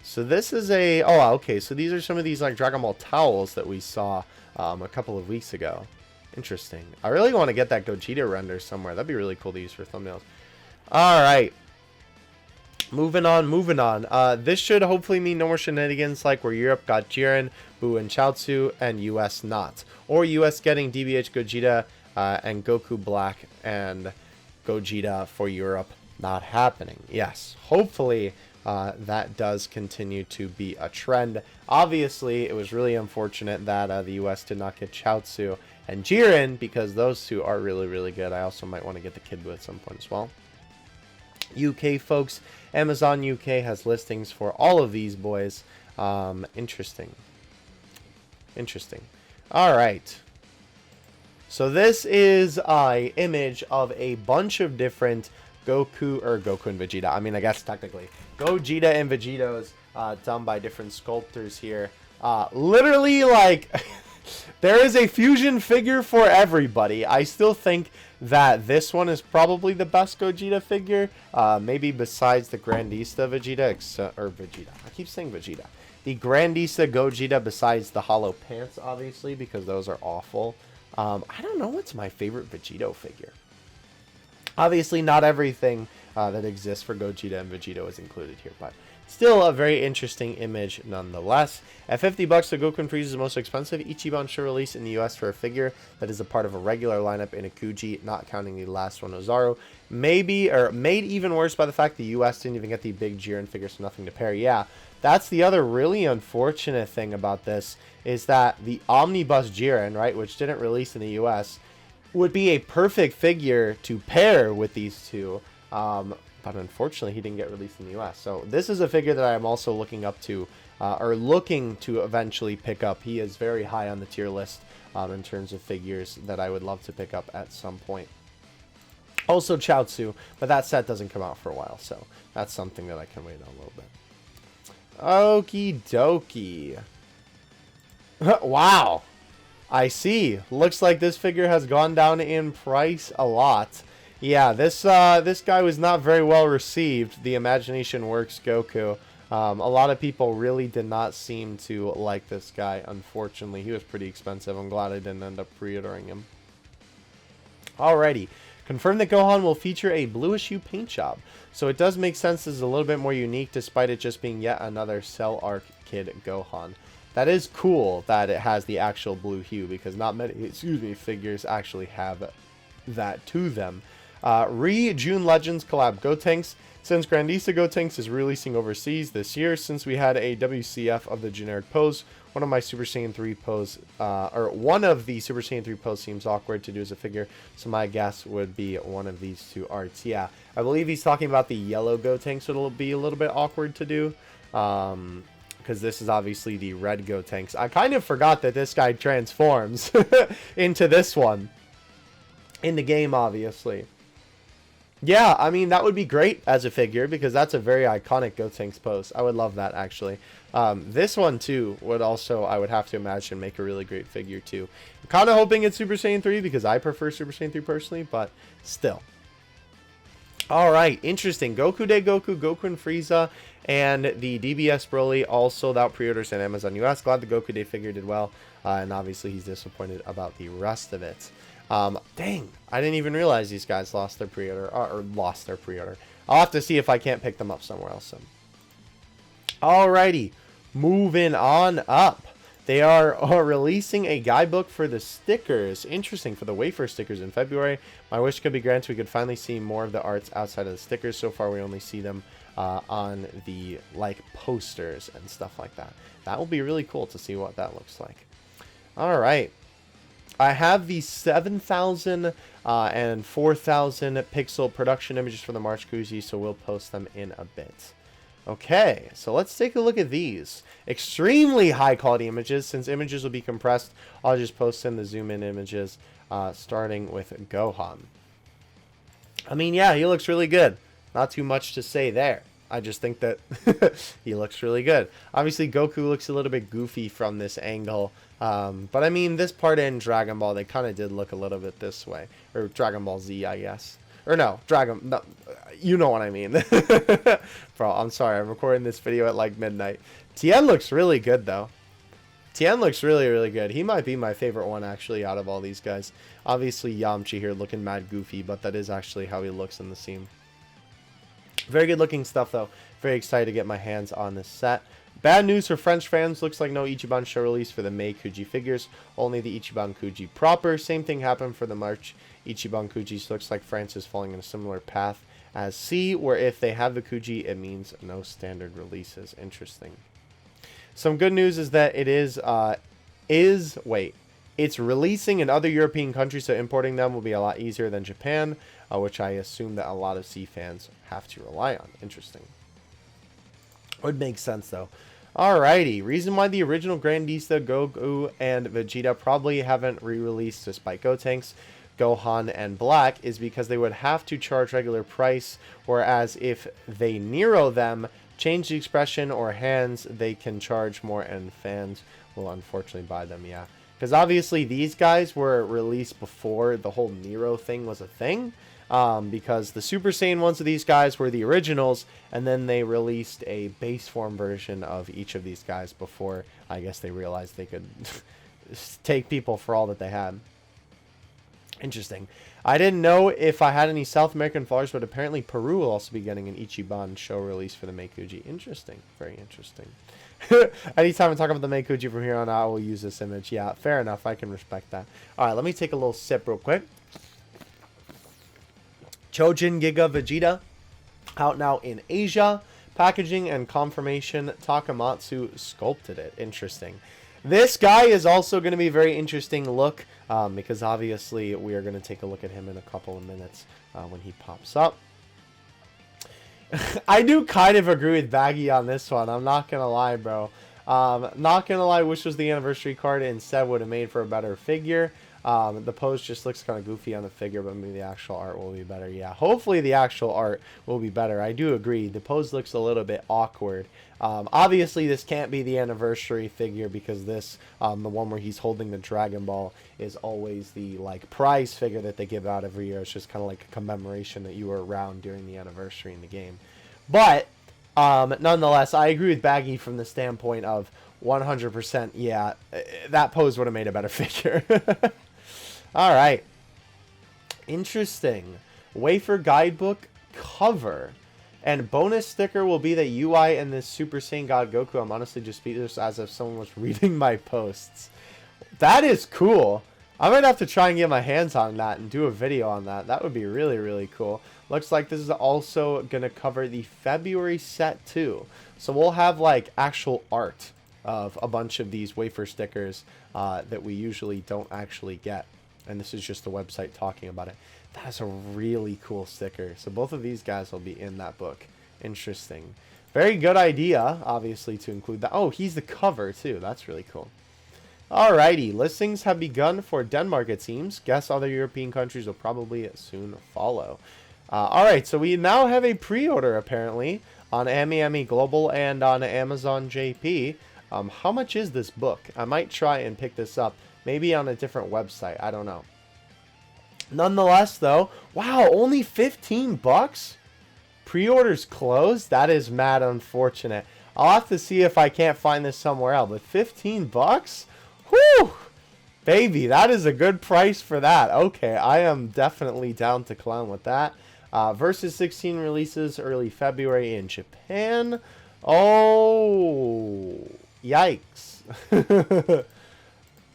So this is a... Oh, okay, so these are some of these, like, Dragon Ball towels that we saw a couple of weeks ago. Interesting. I really want to get that Gogeta render somewhere. That'd be really cool to use for thumbnails. Alright. Moving on. This should hopefully mean no more shenanigans like where Europe got Jiren, Buu, and Chaozu, and US not. Or US getting DBH Gogeta and Goku Black and Gogeta for Europe not happening. Yes, hopefully that does continue to be a trend. Obviously, it was really unfortunate that the US did not get Chaozu and Jiren because those two are really, really good. I also might want to get the Kid Buu at some point as well. UK folks, Amazon UK has listings for all of these boys. Interesting. All right. So this is an image of a bunch of different Goku and Vegeta. I mean, I guess technically Gogeta and Vegetos done by different sculptors here. Literally, like, there is a fusion figure for everybody. I still think that this one is probably the best Gogeta figure. Maybe besides the Grandista Vegeta, Vegeta. I keep saying Vegeta. The Grandista Gogeta besides the hollow pants, obviously, because those are awful. I don't know what's my favorite Vegito figure. Obviously, not everything that exists for Gogeta and Vegeta is included here, but still a very interesting image nonetheless. At $50, the Goku and Frieza is the most expensive Ichiban should release in the US for a figure that is a part of a regular lineup in a Kuji, not counting the last one, Ozaru. Maybe, or made even worse by the fact the US didn't even get the big Jiren figure, so nothing to pair. Yeah, that's the other really unfortunate thing about this, is that the Omnibus Jiren, right, which didn't release in the US, would be a perfect figure to pair with these two. But unfortunately, he didn't get released in the US. So this is a figure that I am also looking up to, or looking to eventually pick up. He is very high on the tier list in terms of figures that I would love to pick up at some point. Also Chaozu, but that set doesn't come out for a while, so that's something that I can wait on a little bit. Okie dokie. Wow. I see. Looks like this figure has gone down in price a lot. Yeah, this guy was not very well received. The Imagination Works Goku. A lot of people really did not seem to like this guy, unfortunately. He was pretty expensive. I'm glad I didn't end up pre-ordering him. Alrighty. Confirmed that Gohan will feature a bluish hue paint job. So it does make sense this is a little bit more unique despite it just being yet another Cell Arc Kid Gohan. That is cool that it has the actual blue hue because not many, figures actually have that to them. June Legends collab Gotenks. Since Grandista Gotenks is releasing overseas this year, since we had a WCF of the generic pose, one of my Super Saiyan 3 pose, one of the Super Saiyan 3 pose seems awkward to do as a figure, so my guess would be one of these two arts. Yeah, I believe he's talking about the yellow Gotenks, so it'll be a little bit awkward to do. Because this is obviously the red Gotenks. I kind of forgot that this guy transforms into this one. In the game, obviously. Yeah, I mean, that would be great as a figure because that's a very iconic Gotenks pose. I would love that, actually. This one, too, would also, I would have to imagine, make a really great figure, too. I'm kind of hoping it's Super Saiyan 3 because I prefer Super Saiyan 3 personally, but still. All right, interesting. Goku Day Goku, Goku and Frieza, and the DBS Broly all sold out pre-orders at Amazon US. Glad the Goku Day figure did well, and obviously he's disappointed about the rest of it. Dang, I didn't even realize these guys lost their pre-order, or lost their pre-order. I'll have to see if I can't pick them up somewhere else. Alrighty, moving on up. They are releasing a guidebook for the stickers. Interesting, for the wafer stickers in February. My wish could be granted. We could finally see more of the arts outside of the stickers. So far, we only see them on the, like, posters and stuff like that. That will be really cool to see what that looks like. Alright. I have the 7,000 and 4,000 pixel production images for the March Kuji, so we'll post them in a bit. Okay, so let's take a look at these. Extremely high quality images. Since images will be compressed, I'll just post in the zoom in images, starting with Gohan. I mean, yeah, he looks really good. Not too much to say there. I just think that he looks really good. Obviously, Goku looks a little bit goofy from this angle. But I mean, this part in Dragon Ball, they kind of did look a little bit this way. Or Dragon Ball Z, I guess. Or no, no, you know what I mean. Bro, I'm sorry. I'm recording this video at like midnight. Tien looks really good, though. Tien looks really, really good. He might be my favorite one, actually, out of all these guys. Obviously, Yamcha here looking mad goofy, but that is actually how he looks in the scene. Very good looking stuff, though. Very excited to get my hands on this set. Bad news for French fans. Looks like no Ichiban show release for the May Kuji figures. Only the Ichiban Kuji proper. Same thing happened for the March Ichiban Kuji. So looks like France is falling in a similar path as C, where if they have the Kuji, it means no standard releases. Interesting. Some good news is that it it's releasing in other European countries, so importing them will be a lot easier than Japan, which I assume that a lot of C fans have to rely on. Interesting. Would make sense, though. Alrighty. Reason why the original Grandista, Goku, and Vegeta probably haven't re-released despite Gotenks, Gohan, and Black is because they would have to charge regular price, whereas if they Nero them, change the expression or hands, they can charge more, and fans will unfortunately buy them, yeah. Because obviously these guys were released before the whole Nero thing was a thing. Because the Super Saiyan ones of these guys were the originals, and then they released a base form version of each of these guys before, I guess, they realized they could take people for all that they had. Interesting. I didn't know if I had any South American followers, but apparently Peru will also be getting an Ichiban show release for the Meikuji. Interesting. Very interesting. Anytime I talk about the Meikuji from here on out, I will use this image. Yeah, fair enough. I can respect that. Alright, let me take a little sip real quick. Chojin, Giga, Vegeta, out now in Asia. Packaging and confirmation, Takamatsu sculpted it. Interesting. This guy is also going to be a very interesting look, because obviously we are going to take a look at him in a couple of minutes when he pops up. I do kind of agree with Baggy on this one. I'm not going to lie, bro. Not going to lie, wish was the anniversary card instead would have made for a better figure. The pose just looks kind of goofy on the figure, but maybe the actual art will be better. Yeah, hopefully the actual art will be better. I do agree. The pose looks a little bit awkward. Obviously, this can't be the anniversary figure because this, the one where he's holding the Dragon Ball, is always the, like, prize figure that they give out every year. It's just kind of like a commemoration that you were around during the anniversary in the game. But, nonetheless, I agree with Baggy from the standpoint of 100%, yeah, that pose would have made a better figure. All right. Interesting. Wafer guidebook cover. And bonus sticker will be the UI and this Super Saiyan God Goku. I'm honestly just speechless as if someone was reading my posts. That is cool. I might have to try and get my hands on that and do a video on that. That would be really, really cool. Looks like this is also going to cover the February set too. So we'll have like actual art of a bunch of these wafer stickers that we usually don't actually get. And this is just the website talking about it. That's a really cool sticker. So both of these guys will be in that book. Interesting. Very good idea, obviously, to include that. Oh, he's the cover, too. That's really cool. Alrighty. Listings have begun for Denmark, it seems. Guess other European countries will probably soon follow. Alright, so we now have a pre-order, apparently, on AmiAmi Global and on Amazon JP. How much is this book? I might try and pick this up. Maybe on a different website. I don't know. Nonetheless, though, wow, only 15 bucks? Pre-orders closed? That is mad unfortunate. I'll have to see if I can't find this somewhere else. But 15 bucks? Whew! Baby, that is a good price for that. Okay, I am definitely down to clown with that. Versus 16 releases early February in Japan. Oh, yikes.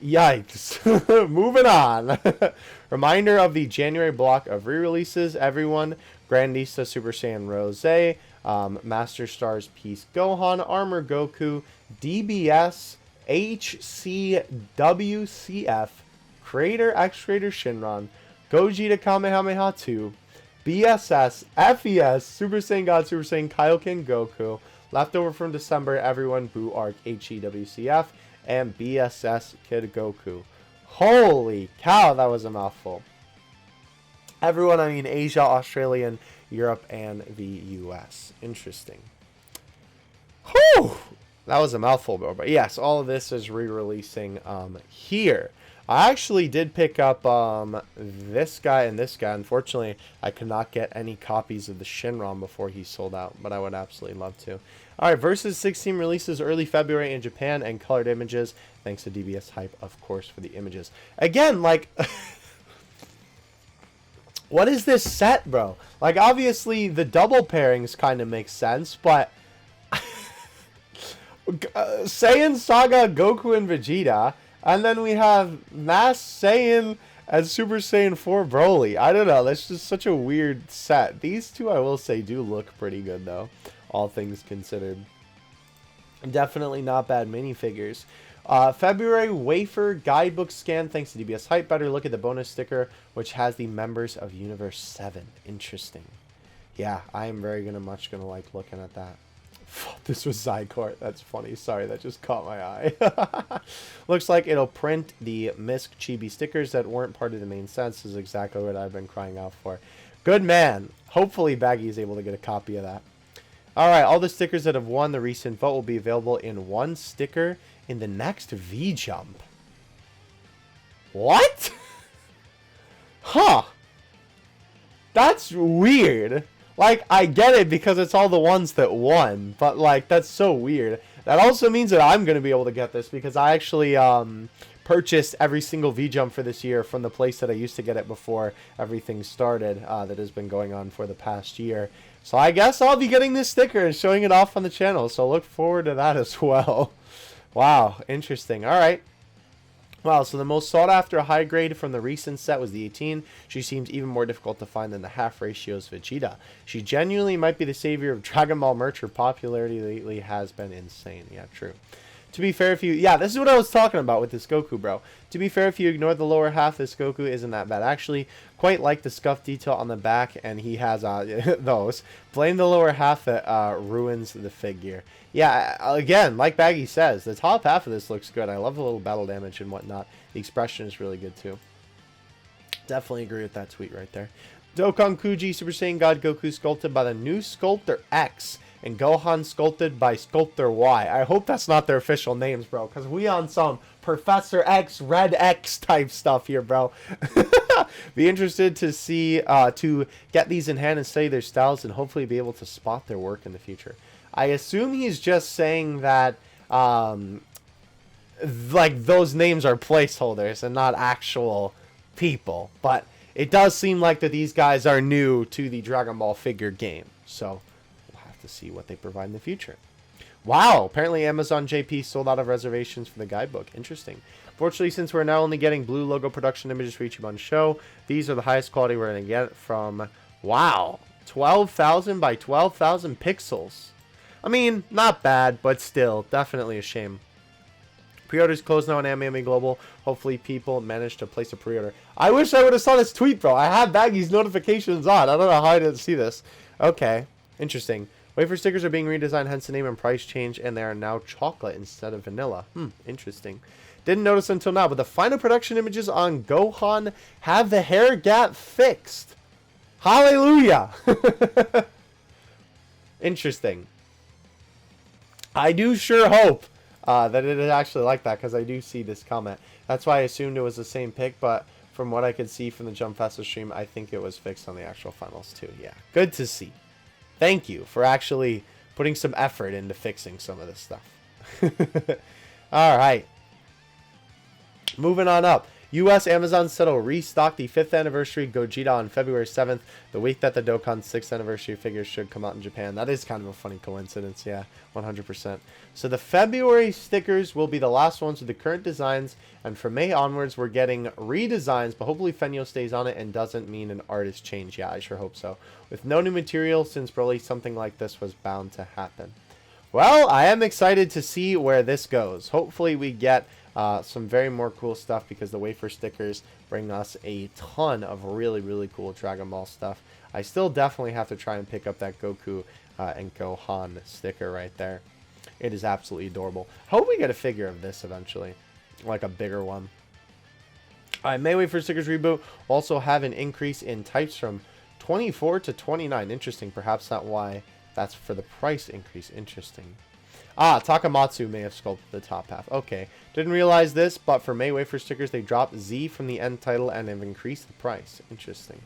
Yikes. Moving on. Reminder of the January block of re-releases. Everyone, Grandista Super Saiyan Rose, Master Stars Peace Gohan, Armor Goku, DBS, HCWCF, Creator X Creator Shinron, Gogeta Kamehameha 2, BSS, FES, Super Saiyan God, Super Saiyan Kaioken Goku, Leftover from December, Everyone, Boo Arc, HEWCF, and BSS Kid Goku. Holy cow, that was a mouthful. Everyone, I mean Asia, Australia, Europe, and the US. Interesting. Whew! That was a mouthful, bro. But yes, all of this is re-releasing here. I actually did pick up this guy and this guy. Unfortunately, I could not get any copies of the Shinron before he sold out, but I would absolutely love to. All right, Versus 16 releases early February in Japan and colored images. Thanks to DBS Hype, of course, for the images. Again, like, what is this set, bro? Like, obviously, the double pairings kind of make sense, but Saiyan Saga, Goku, and Vegeta. And then we have Mass Saiyan and Super Saiyan 4 Broly. I don't know. That's just such a weird set. These two, I will say, do look pretty good, though. All things considered. Definitely not bad minifigures. February Wafer Guidebook Scan. Thanks to DBS Hype. Better look at the bonus sticker, which has the members of Universe 7. Interesting. Yeah, I am very much gonna like looking at that. This was Zycourt. That's funny. Sorry, that just caught my eye. Looks like it'll print the Misk Chibi stickers that weren't part of the main sets. This is exactly what I've been crying out for. Good man. Hopefully Baggy is able to get a copy of that. Alright, all the stickers that have won the recent vote will be available in one sticker in the next V-Jump. What? Huh. That's weird. Like, I get it because it's all the ones that won, but, like, that's so weird. That also means that I'm going to be able to get this because I actually purchased every single V-Jump for this year from the place that I used to get it before everything started that has been going on for the past year. So I guess I'll be getting this sticker and showing it off on the channel, so look forward to that as well. Wow, interesting. All right. Wow, so the most sought after high grade from the recent set was the 18. She seems even more difficult to find than the half ratios Vegeta. She genuinely might be the savior of Dragon Ball merch. Her popularity lately has been insane. Yeah, true. To be fair, if you... Yeah, this is what I was talking about with this Goku, bro. To be fair, if you ignore the lower half, this Goku isn't that bad. Actually, quite like the scuff detail on the back, and he has those. Blame the lower half that ruins the figure. Yeah, again, like Baggy says, the top half of this looks good. I love the little battle damage and whatnot. The expression is really good, too. Definitely agree with that tweet right there. Dokkan Kuji Super Saiyan God Goku sculpted by the new Sculptor X. And Gohan sculpted by Sculptor Y. I hope that's not their official names, bro. Because we on some Professor X, Red X type stuff here, bro. Be interested to see, to get these in hand and study their styles and hopefully be able to spot their work in the future. I assume he's just saying that, like, those names are placeholders and not actual people. But it does seem like that these guys are new to the Dragon Ball figure game. So to see what they provide in the future. Wow, apparently Amazon JP sold out of reservations for the guidebook. Interesting. Fortunately, since we're now only getting blue logo production images for each one show, these are the highest quality we're going to get from, wow, 12,000 by 12,000 pixels. I mean, not bad, but still, definitely a shame. Pre-orders closed now on AmiAmi Global. Hopefully people managed to place a pre-order. I wish I would have saw this tweet, bro. I had Baggy's notifications on. I don't know how I didn't see this. Okay, interesting. Wafer stickers are being redesigned, hence the name and price change, and they are now chocolate instead of vanilla. Interesting. Didn't notice until now, but the final production images on Gohan have the hair gap fixed. Hallelujah. Interesting. I do sure hope that it is actually like that, because I do see this comment. That's why I assumed it was the same pick, but from what I could see from the Jump Festa stream, I think it was fixed on the actual finals too. Yeah, good to see. Thank you for actually putting some effort into fixing some of this stuff. All right. Moving on up. U.S. Amazon said it'll restock the 5th anniversary Gogeta on February 7th, the week that the Dokkan 6th anniversary figures should come out in Japan. That is kind of a funny coincidence, yeah, 100%. So the February stickers will be the last ones with the current designs, and from May onwards, we're getting redesigns, but hopefully Fenyo stays on it and doesn't mean an artist change. Yeah, I sure hope so. With no new material, since probably something like this was bound to happen. Well, I am excited to see where this goes. Hopefully we get some very more cool stuff, because the wafer stickers bring us a ton of really, really cool Dragon Ball stuff. I still definitely have to try and pick up that Goku and Gohan sticker right there. It is absolutely adorable. Hope we get a figure of this eventually, like a bigger one. Alright, May wafer stickers reboot also have an increase in types from 24 to 29. Interesting. Perhaps not why that's for the price increase. Interesting. Ah, Takamatsu may have sculpted the top half. Okay. Didn't realize this, but for May wafer stickers, they dropped Z from the end title and have increased the price. Interesting.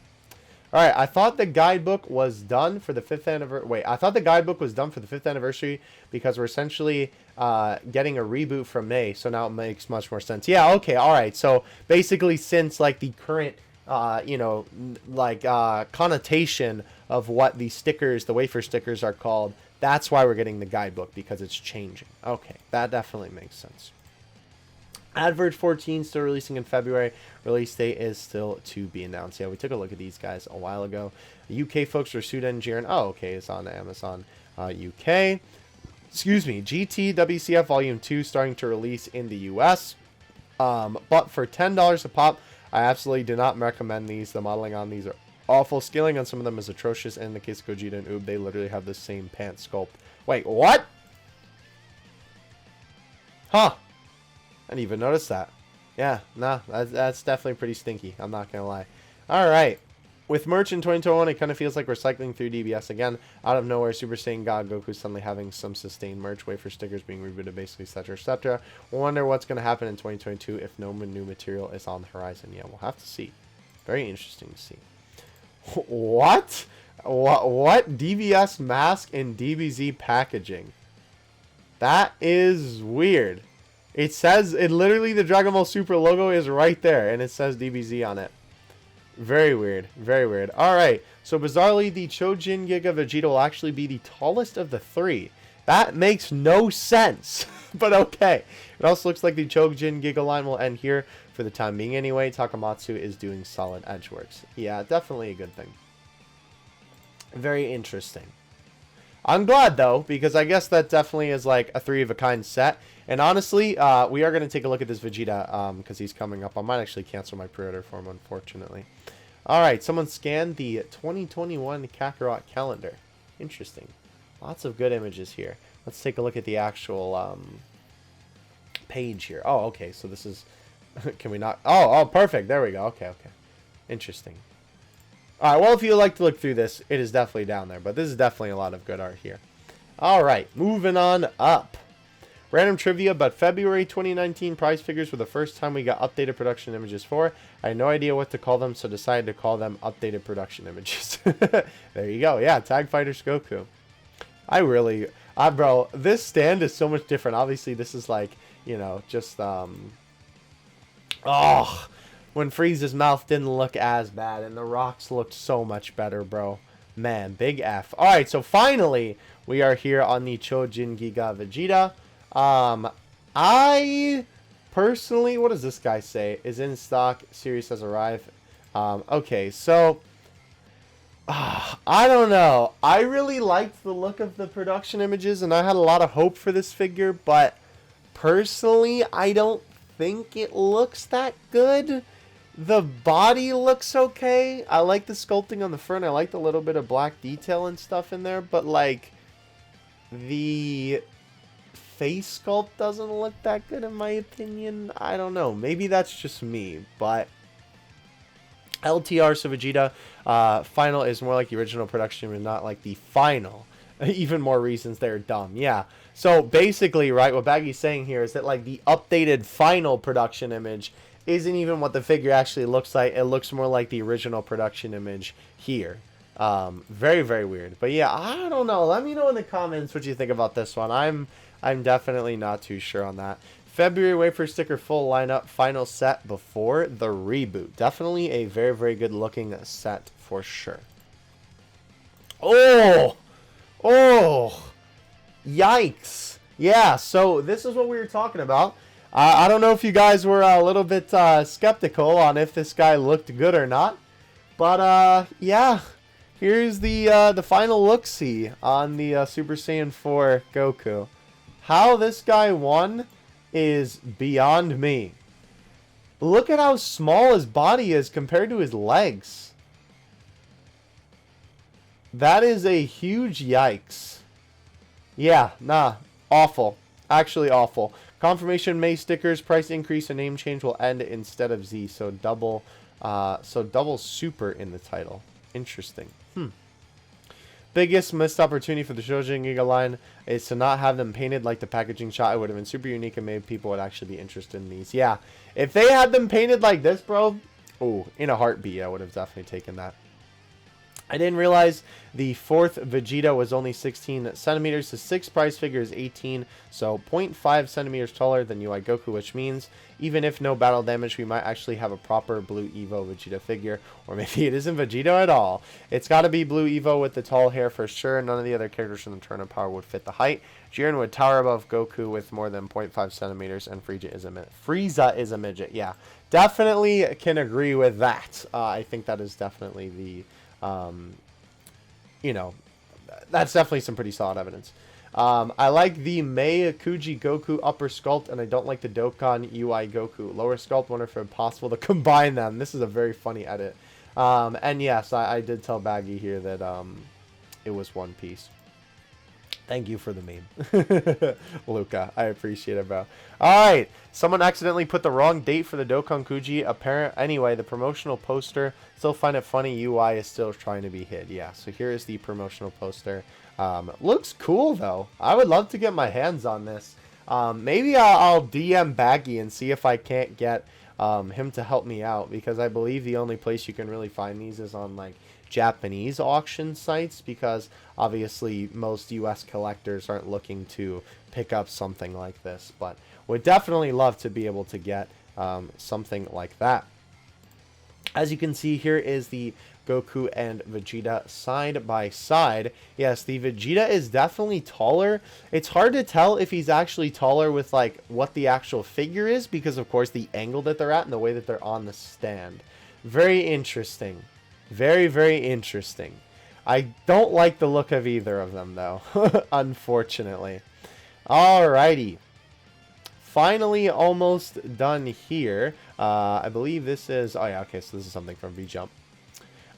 Alright, I thought the guidebook was done for the 5th anniversary. Wait, I thought the guidebook was done for the 5th anniversary because we're essentially getting a reboot from May, so now it makes much more sense. Yeah, okay, alright. So basically, since like the current, connotation of what the stickers, the wafer stickers are called, that's why we're getting the guidebook, because it's changing. Okay, that definitely makes sense. Advert 14 still releasing in February. Release date is still to be announced. Yeah, we took a look at these guys a while ago. The UK folks are Suda and Jiren. Oh, okay, it's on Amazon UK. Excuse me, GT WCF Volume 2 starting to release in the US. But for $10 a pop, I absolutely do not recommend these. The modeling on these are awful. Scaling on some of them is atrocious. And in the case of Gogeta and Oob, they literally have the same pant sculpt. Wait, what? Huh. I didn't even notice that. Yeah, nah, that's definitely pretty stinky. I'm not going to lie. Alright. With merch in 2021, it kind of feels like we're cycling through DBS again. Out of nowhere, Super Saiyan God Goku suddenly having some sustained merch, wafer stickers being rebooted, basically, etc., etc. We'll wonder what's going to happen in 2022 if no new material is on the horizon. Yeah, we'll have to see. Very interesting to see. What? What? DBS mask and DBZ packaging. That is weird. It says, it literally, the Dragon Ball Super logo is right there, and it says DBZ on it. Very weird. Very weird. Alright, so bizarrely, the Chojin Giga Vegeta will actually be the tallest of the three. That makes no sense, but okay. It also looks like the Chojin Giga line will end here for the time being anyway. Takamatsu is doing solid edge works. Yeah, definitely a good thing. Very interesting. I'm glad, though, because I guess that definitely is like a three-of-a-kind set. And honestly, we are going to take a look at this Vegeta because he's coming up. I might actually cancel my pre-order for him, unfortunately. Alright, someone scanned the 2021 Kakarot calendar. Interesting. Lots of good images here. Let's take a look at the actual page here. Oh, okay, so this is... Can we not... Oh, perfect. There we go. Okay, okay. Interesting. Alright, well, if you like to look through this, it is definitely down there. But this is definitely a lot of good art here. Alright, moving on up. Random trivia, but February 2019 prize figures were the first time we got updated production images for. I had no idea what to call them, so decided to call them updated production images. There you go. Yeah, Tag Fighters Goku. I really... bro, this stand is so much different. Obviously, this is like, you know, just... Oh... When Frieza's mouth didn't look as bad, and the rocks looked so much better, bro. Man, big F. Alright, so finally, we are here on the Chojin Giga Vegeta. I personally, what does this guy say? Is in stock, series has arrived. Okay, so, I don't know. I really liked the look of the production images, and I had a lot of hope for this figure, but personally, I don't think it looks that good. The body looks okay. I like the sculpting on the front. I like the little bit of black detail and stuff in there. But, like, the face sculpt doesn't look that good in my opinion. I don't know. Maybe that's just me. But LTR, so Vegeta final is more like the original production and not like the final. Even more reasons they're dumb. Yeah. So basically, right, what Baggy's saying here is that like the updated final production image isn't even what the figure actually looks like. It looks more like the original production image here. Very, very weird. But yeah, I don't know. Let me know in the comments what you think about this one. I'm definitely not too sure on that. February wafer sticker full lineup final set before the reboot. Definitely a very, very good looking set for sure. Oh! Oh! Yikes. Yeah, so this is what we were talking about. I don't know if you guys were a little bit skeptical on if this guy looked good or not. But, yeah. Here's the final look-see on the Super Saiyan 4 Goku. How this guy won is beyond me. Look at how small his body is compared to his legs. That is a huge yikes. Yeah, nah, awful. Actually awful. Confirmation May stickers, price increase and name change will end instead of Z, so double super in the title. Interesting. Biggest missed opportunity for the Chojin Giga line is to not have them painted like the packaging shot. It would have been super unique and maybe people would actually be interested in these. Yeah, if they had them painted like this, bro, oh, in a heartbeat, I would have definitely taken that. I didn't realize the fourth Vegeta was only 16 centimeters. The sixth prize figure is 18, so 0.5 centimeters taller than UI Goku, which means even if no battle damage, we might actually have a proper Blue Evo Vegeta figure, or maybe it isn't Vegeta at all. It's got to be Blue Evo with the tall hair for sure. None of the other characters from the Turn of Power would fit the height. Jiren would tower above Goku with more than 0.5 centimeters, and Frieza is a midget. Yeah, definitely can agree with that. I think that is definitely the... you know, that's definitely some pretty solid evidence. I like the Mei Kuji Goku upper sculpt, and I don't like the Dokkan UI Goku lower sculpt. Wonder if it's possible to combine them. This is a very funny edit. And yes, I did tell Baggy here that it was one piece. Thank you for the meme. Luca, I appreciate it, bro. Alright, someone accidentally put the wrong date for the Dokkan Kuji. Anyway, the promotional poster, still find it funny, UI is still trying to be hid. Yeah, so here is the promotional poster. Looks cool, though. I would love to get my hands on this. Maybe I'll DM Baggy and see if I can't get him to help me out, because I believe the only place you can really find these is on, like, Japanese auction sites, because obviously most US collectors aren't looking to pick up something like this, but would definitely love to be able to get something like that. As you can see, here is the Goku and Vegeta side by side. Yes, the Vegeta is definitely taller. It's hard to tell if he's actually taller with like what the actual figure is, because of course the angle that they're at and the way that they're on the stand. Very interesting. Very, very interesting. I don't like the look of either of them, though, unfortunately. Alrighty. Finally, almost done here. I believe this is... Oh, yeah, okay, so this is something from V-Jump.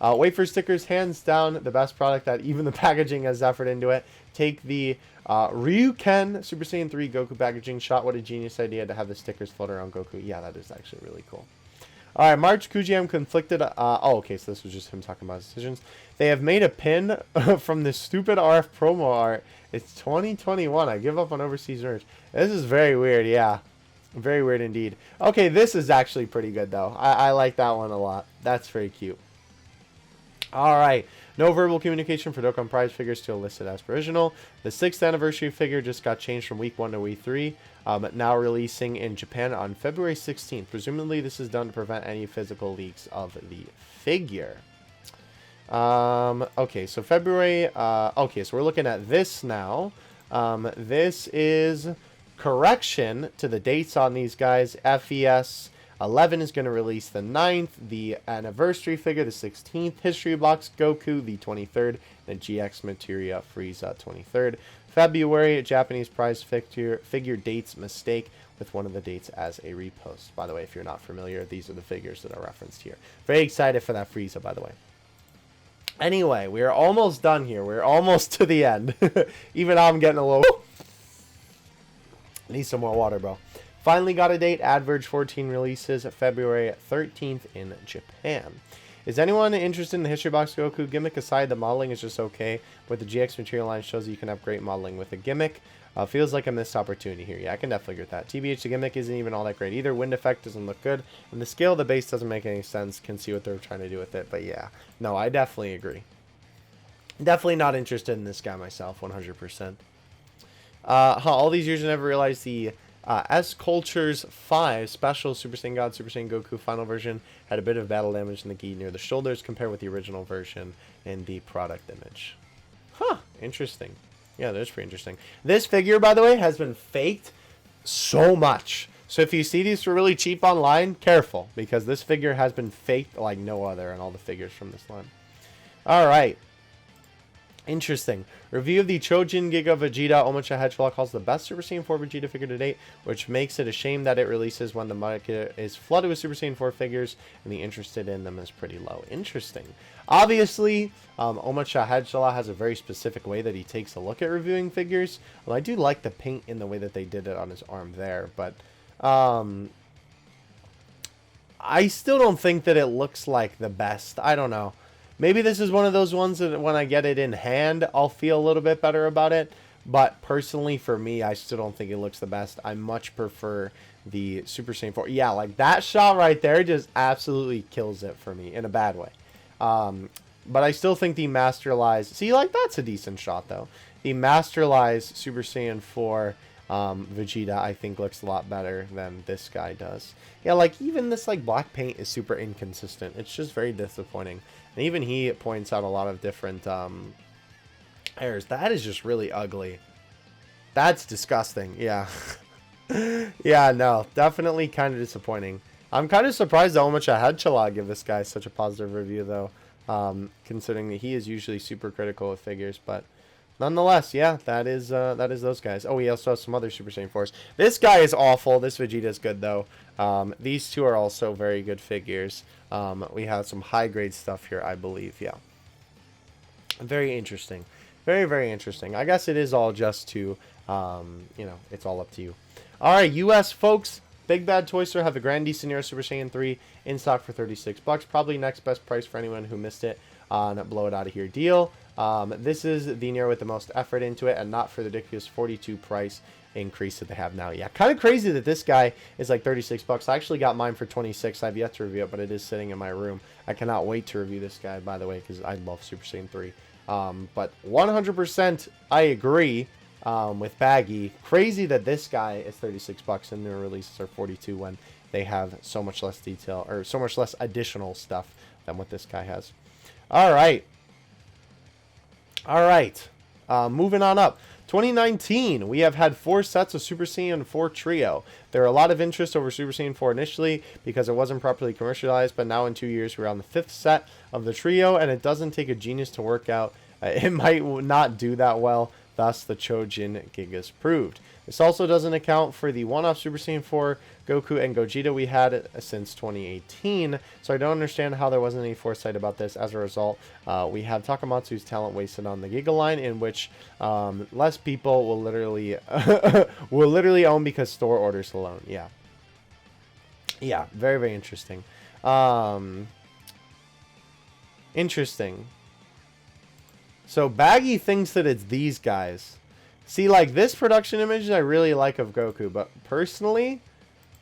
Wafer stickers, hands down, the best product that even the packaging has effort into it. Take the Ryuken Super Saiyan 3 Goku packaging shot. What a genius idea to have the stickers float around Goku. Yeah, that is actually really cool. Alright, March Kujam conflicted. Oh, okay, so this was just him talking about his decisions. They have made a pin from this stupid RF promo art. It's 2021. I give up on overseas merch. This is very weird, yeah. Very weird indeed. Okay, this is actually pretty good, though. I like that one a lot. That's very cute. Alright, no verbal communication for Dokkan prize figures, still listed as provisional. The 6th anniversary figure just got changed from week 1 to week 3. Now releasing in Japan on February 16th. Presumably this is done to prevent any physical leaks of the figure. Okay, so February, okay, so we're looking at this now. This is correction to the dates on these guys. FES 11 is going to release the 9th, the anniversary figure, the 16th, History Box Goku, the 23rd, and GX Materia Frieza, 23rd. February, Japanese prize figure dates mistake with one of the dates as a repost. By the way, if you're not familiar, these are the figures that are referenced here. Very excited for that Frieza, by the way. Anyway, we are almost done here. We're almost to the end. Even I'm getting a little... Need some more water, bro. Finally got a date. Adverge 14 releases February 13th in Japan. Is anyone interested in the History Box Goku gimmick? Aside, the modeling is just okay, but the GX material line shows that you can have great modeling with a gimmick. Feels like a missed opportunity here. Yeah, I can definitely agree with that. TBH, the gimmick isn't even all that great either. Wind effect doesn't look good, and the scale of the base doesn't make any sense. Can see what they're trying to do with it, but yeah. No, I definitely agree. Definitely not interested in this guy myself, 100%. All these years I never realized the S-Cultures 5 special Super Saiyan God, Super Saiyan Goku final version had a bit of battle damage in the gi near the shoulders compared with the original version in the product image. Huh, interesting. Yeah, that's pretty interesting. This figure, by the way, has been faked so much. So if you see these for really cheap online, careful, because this figure has been faked like no other in all the figures from this line. All right. Interesting. Review of the Chojin Giga Vegeta Omocha Hedgehog calls the best Super Saiyan 4 Vegeta figure to date, which makes it a shame that it releases when the market is flooded with Super Saiyan 4 figures and the interest in them is pretty low. Interesting. Obviously, Omocha Hedgehog has a very specific way that he takes a look at reviewing figures. Well, I do like the paint in the way that they did it on his arm there, but I still don't think that it looks like the best. I don't know. Maybe this is one of those ones that when I get it in hand, I'll feel a little bit better about it. But personally, for me, I still don't think it looks the best. I much prefer the Super Saiyan 4. Yeah, like that shot right there just absolutely kills it for me in a bad way. But I still think the Masterlized... See, like that's a decent shot, though. The Masterlized Super Saiyan 4 Vegeta, I think, looks a lot better than this guy does. Yeah, like even this like black paint is super inconsistent. It's just very disappointing. And even he points out a lot of different errors. That is just really ugly. That's disgusting. Yeah. Yeah, no. Definitely kind of disappointing. I'm kind of surprised how much I had Chala give this guy such a positive review, though. Considering that he is usually super critical of figures. But nonetheless, yeah, that is those guys. Oh, we also have some other Super Saiyan 4s. This guy is awful. This Vegeta is good, though. These two are also very good figures. We have some high-grade stuff here, I believe. Yeah. Very interesting. Very, very interesting. I guess it is all just to, you know, it's all up to you. All right, U.S. folks. Big Bad Toy Store have a Grande Scenario Super Saiyan 3 in stock for $36. Probably next best price for anyone who missed it on Blow It Out of Here deal. This is the Nero with the most effort into it and not for the ridiculous 42 price increase that they have now. Yeah, kind of crazy that this guy is like $36. I actually got mine for 26. I've yet to review it, but it is sitting in my room. I cannot wait to review this guy, by the way, because I love Super Saiyan 3. But 100% I agree with Baggy. Crazy that this guy is $36 and their releases are 42 when they have so much less detail or so much less additional stuff than what this guy has. All right. All right. Moving on up. 2019, we have had 4 sets of Super Saiyan 4 Trio. There are a lot of interest over Super Saiyan 4 initially because it wasn't properly commercialized, but now in 2 years we're on the 5th set of the trio, and it doesn't take a genius to work out. It might not do that well, thus the Chojin Gigas proved. This also doesn't account for the one-off Super Saiyan 4 Goku and Gogeta we had since 2018, so I don't understand how there wasn't any foresight about this. As a result, we have Takamatsu's talent wasted on the Giga line, in which less people will literally own because store orders alone. Yeah. Yeah, very, very interesting. Interesting. So Baggy thinks that it's these guys. See, like this production image I really like of Goku, but personally,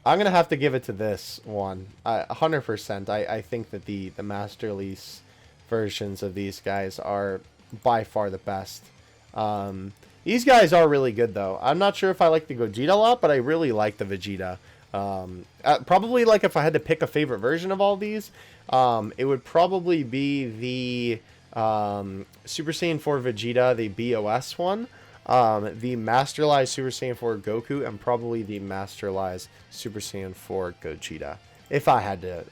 I'm going to have to give it to this one. 100%. I think that the Master Lease versions of these guys are by far the best. These guys are really good, though. I'm not sure if I like the Gogeta a lot, but I really like the Vegeta. Probably, like, if I had to pick a favorite version of all these, it would probably be the Super Saiyan 4 Vegeta, the BOS one. The Masterlized Super Saiyan 4 Goku, and probably the Masterlized Super Saiyan 4 Gogeta, if I had to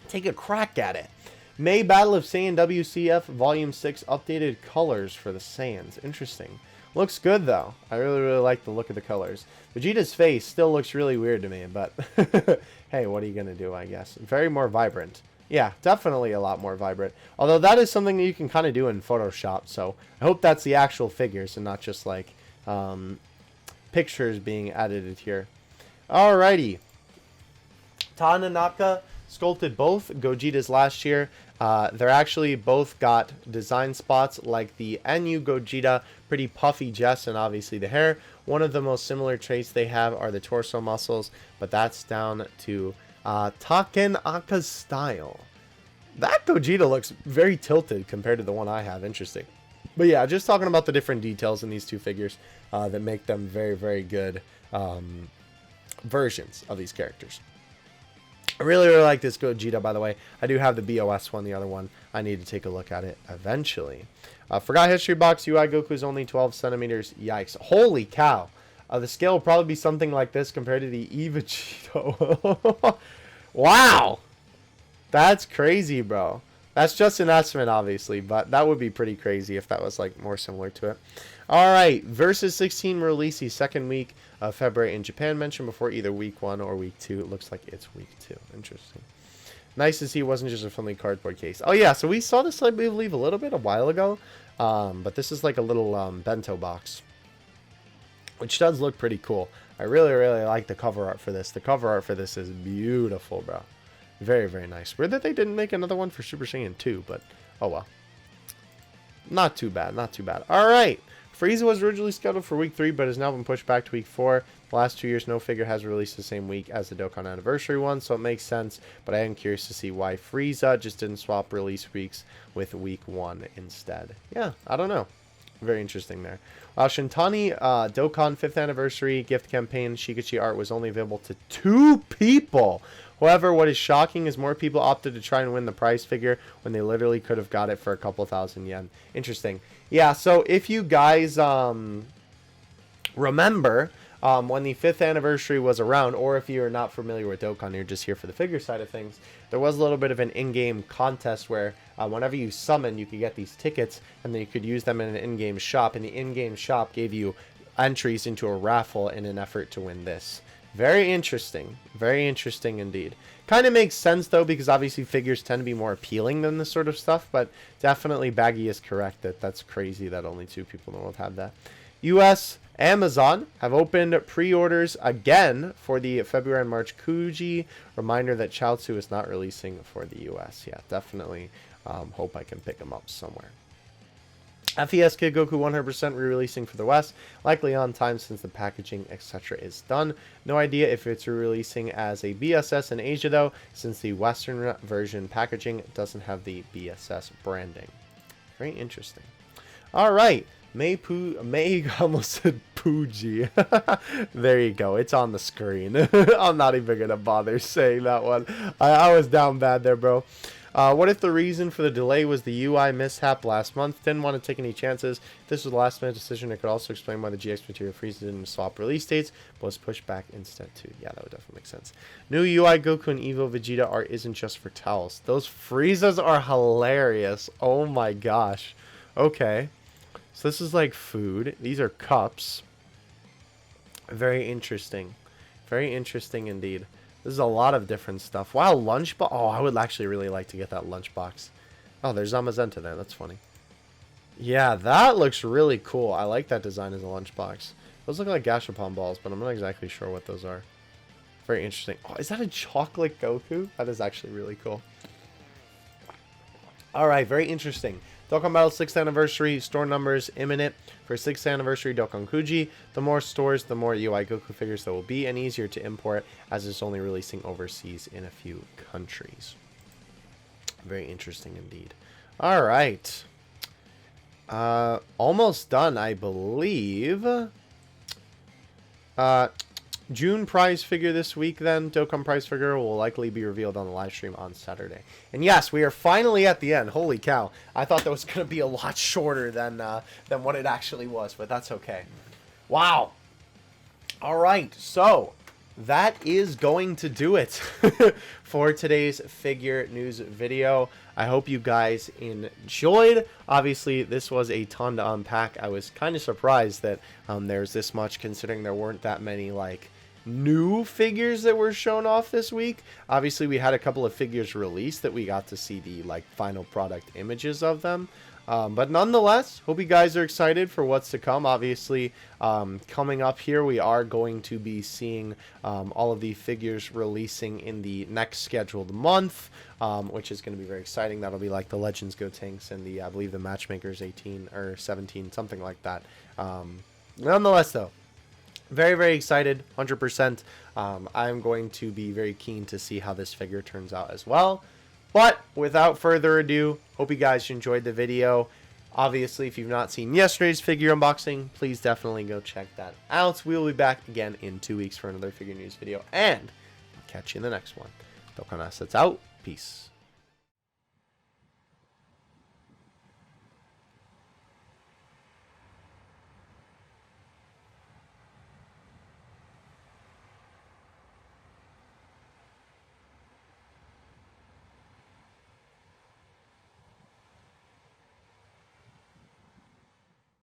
take a crack at it. May Battle of Saiyan WCF Volume 6 updated colors for the Saiyans. Interesting. Looks good, though. I really, really like the look of the colors. Vegeta's face still looks really weird to me, but hey, what are you going to do, I guess? Very more vibrant. Yeah, definitely a lot more vibrant. Although that is something that you can kind of do in Photoshop, so I hope that's the actual figures and not just like pictures being edited here. Alrighty. Tananaka Sculpted both Gogetas last year. They're actually both got design spots like the NU Gogeta, pretty puffy chest, and obviously the hair. One of the most similar traits they have are the torso muscles, but that's down to Takenaka's style. That Gogeta looks very tilted compared to the one I have. Interesting. But yeah, just talking about the different details in these two figures that make them very, very good versions of these characters. I really, really like this Gogeta, by the way. I do have the BOS one, the other one. I need to take a look at it eventually. Forgot history box. UI Goku is only 12 centimeters. Yikes. Holy cow. The scale will probably be something like this compared to the Vegeta. Wow. That's crazy, bro. That's just an estimate, obviously, but that would be pretty crazy if that was like more similar to it. All right, Versus 16 release the second week of February in Japan, mentioned before either week 1 or week 2. It looks like it's week 2. Interesting. Nice to see it wasn't just a friendly cardboard case. Oh yeah, so we saw this, I believe, a little bit a while ago, but this is like a little bento box, which does look pretty cool. I really, really like the cover art for this. The cover art for this is beautiful, bro. Very, very nice. Weird that they didn't make another one for Super Saiyan 2, but oh well. Not too bad, not too bad. All right. Frieza was originally scheduled for week 3, but has now been pushed back to week 4. The last 2 years, no figure has released the same week as the Dokkan anniversary one, so it makes sense, but I am curious to see why Frieza just didn't swap release weeks with week 1 instead. Yeah, I don't know. Very interesting there. Shintani Dokkan 5th anniversary gift campaign Shikachi art was only available to 2 people. However, what is shocking is more people opted to try and win the prize figure when they literally could have got it for a couple thousand yen. Interesting. Yeah, so if you guys remember when the 5th anniversary was around, or if you're not familiar with Dokkan, you're just here for the figure side of things, there was a little bit of an in-game contest where whenever you summon, you could get these tickets, and then you could use them in an in-game shop, and the in-game shop gave you entries into a raffle in an effort to win this. Very interesting indeed. Kind of makes sense though, because obviously figures tend to be more appealing than this sort of stuff, but definitely Baggy is correct that that's crazy that only 2 people in the world have that. US Amazon have opened pre-orders again for the February and March Kuji. Reminder that Chaozu is not releasing for the US. Yeah, definitely hope I can pick them up somewhere. FES Kid Goku 100% re-releasing for the West, likely on time since the packaging etc. is done. No idea if it's re-releasing as a BSS in Asia though, since the Western version packaging doesn't have the BSS branding. Very interesting. Alright, May almost said Puji. There you go, it's on the screen. I'm not even going to bother saying that one. I was down bad there, bro. What if the reason for the delay was the UI mishap last month? Didn't want to take any chances. If this was a last minute decision, it could also explain why the GX material Frieza didn't swap release dates, but was pushed back instead too. Yeah, that would definitely make sense. New UI Goku and Evo Vegeta art isn't just for towels. Those Friezas are hilarious. Oh my gosh. Okay. So this is like food. These are cups. Very interesting. Very interesting indeed. This is a lot of different stuff. Wow, lunchbox. Oh, I would actually really like to get that lunchbox. Oh, there's Zamazenta there. That's funny. Yeah, that looks really cool. I like that design as a lunchbox. Those look like Gashapon balls, but I'm not exactly sure what those are. Very interesting. Oh, is that a chocolate Goku? That is actually really cool. All right, very interesting. Dokkan Battle 6th anniversary, store numbers imminent for 6th anniversary Dokkan Kuji. The more stores, the more UI Goku figures there will be, and easier to import as it's only releasing overseas in a few countries. Very interesting indeed. All right. Almost done, I believe. June prize figure this week then. Dokkan prize figure will likely be revealed on the live stream on Saturday. And yes, we are finally at the end. Holy cow. I thought that was going to be a lot shorter than what it actually was, but that's okay. Wow. All right, so that is going to do it for today's figure news video. I hope you guys enjoyed. Obviously, this was a ton to unpack. I was kind of surprised that there's this much, considering there weren't that many like new figures that were shown off this week. Obviously, we had a couple of figures released that we got to see the like final product images of them. But nonetheless, hope you guys are excited for what's to come. Obviously, coming up here, we are going to be seeing all of the figures releasing in the next scheduled month, which is going to be very exciting. That'll be like the Legends Go Tanks and the, I believe, the Matchmakers 18 or 17, something like that. Nonetheless, though, very, very excited, 100%. I'm going to be very keen to see how this figure turns out as well. But without further ado, hope you guys enjoyed the video. Obviously, if you've not seen yesterday's figure unboxing, please definitely go check that out. We will be back again in 2 weeks for another figure news video, and I'll catch you in the next one. Dokkan Assets out. Peace.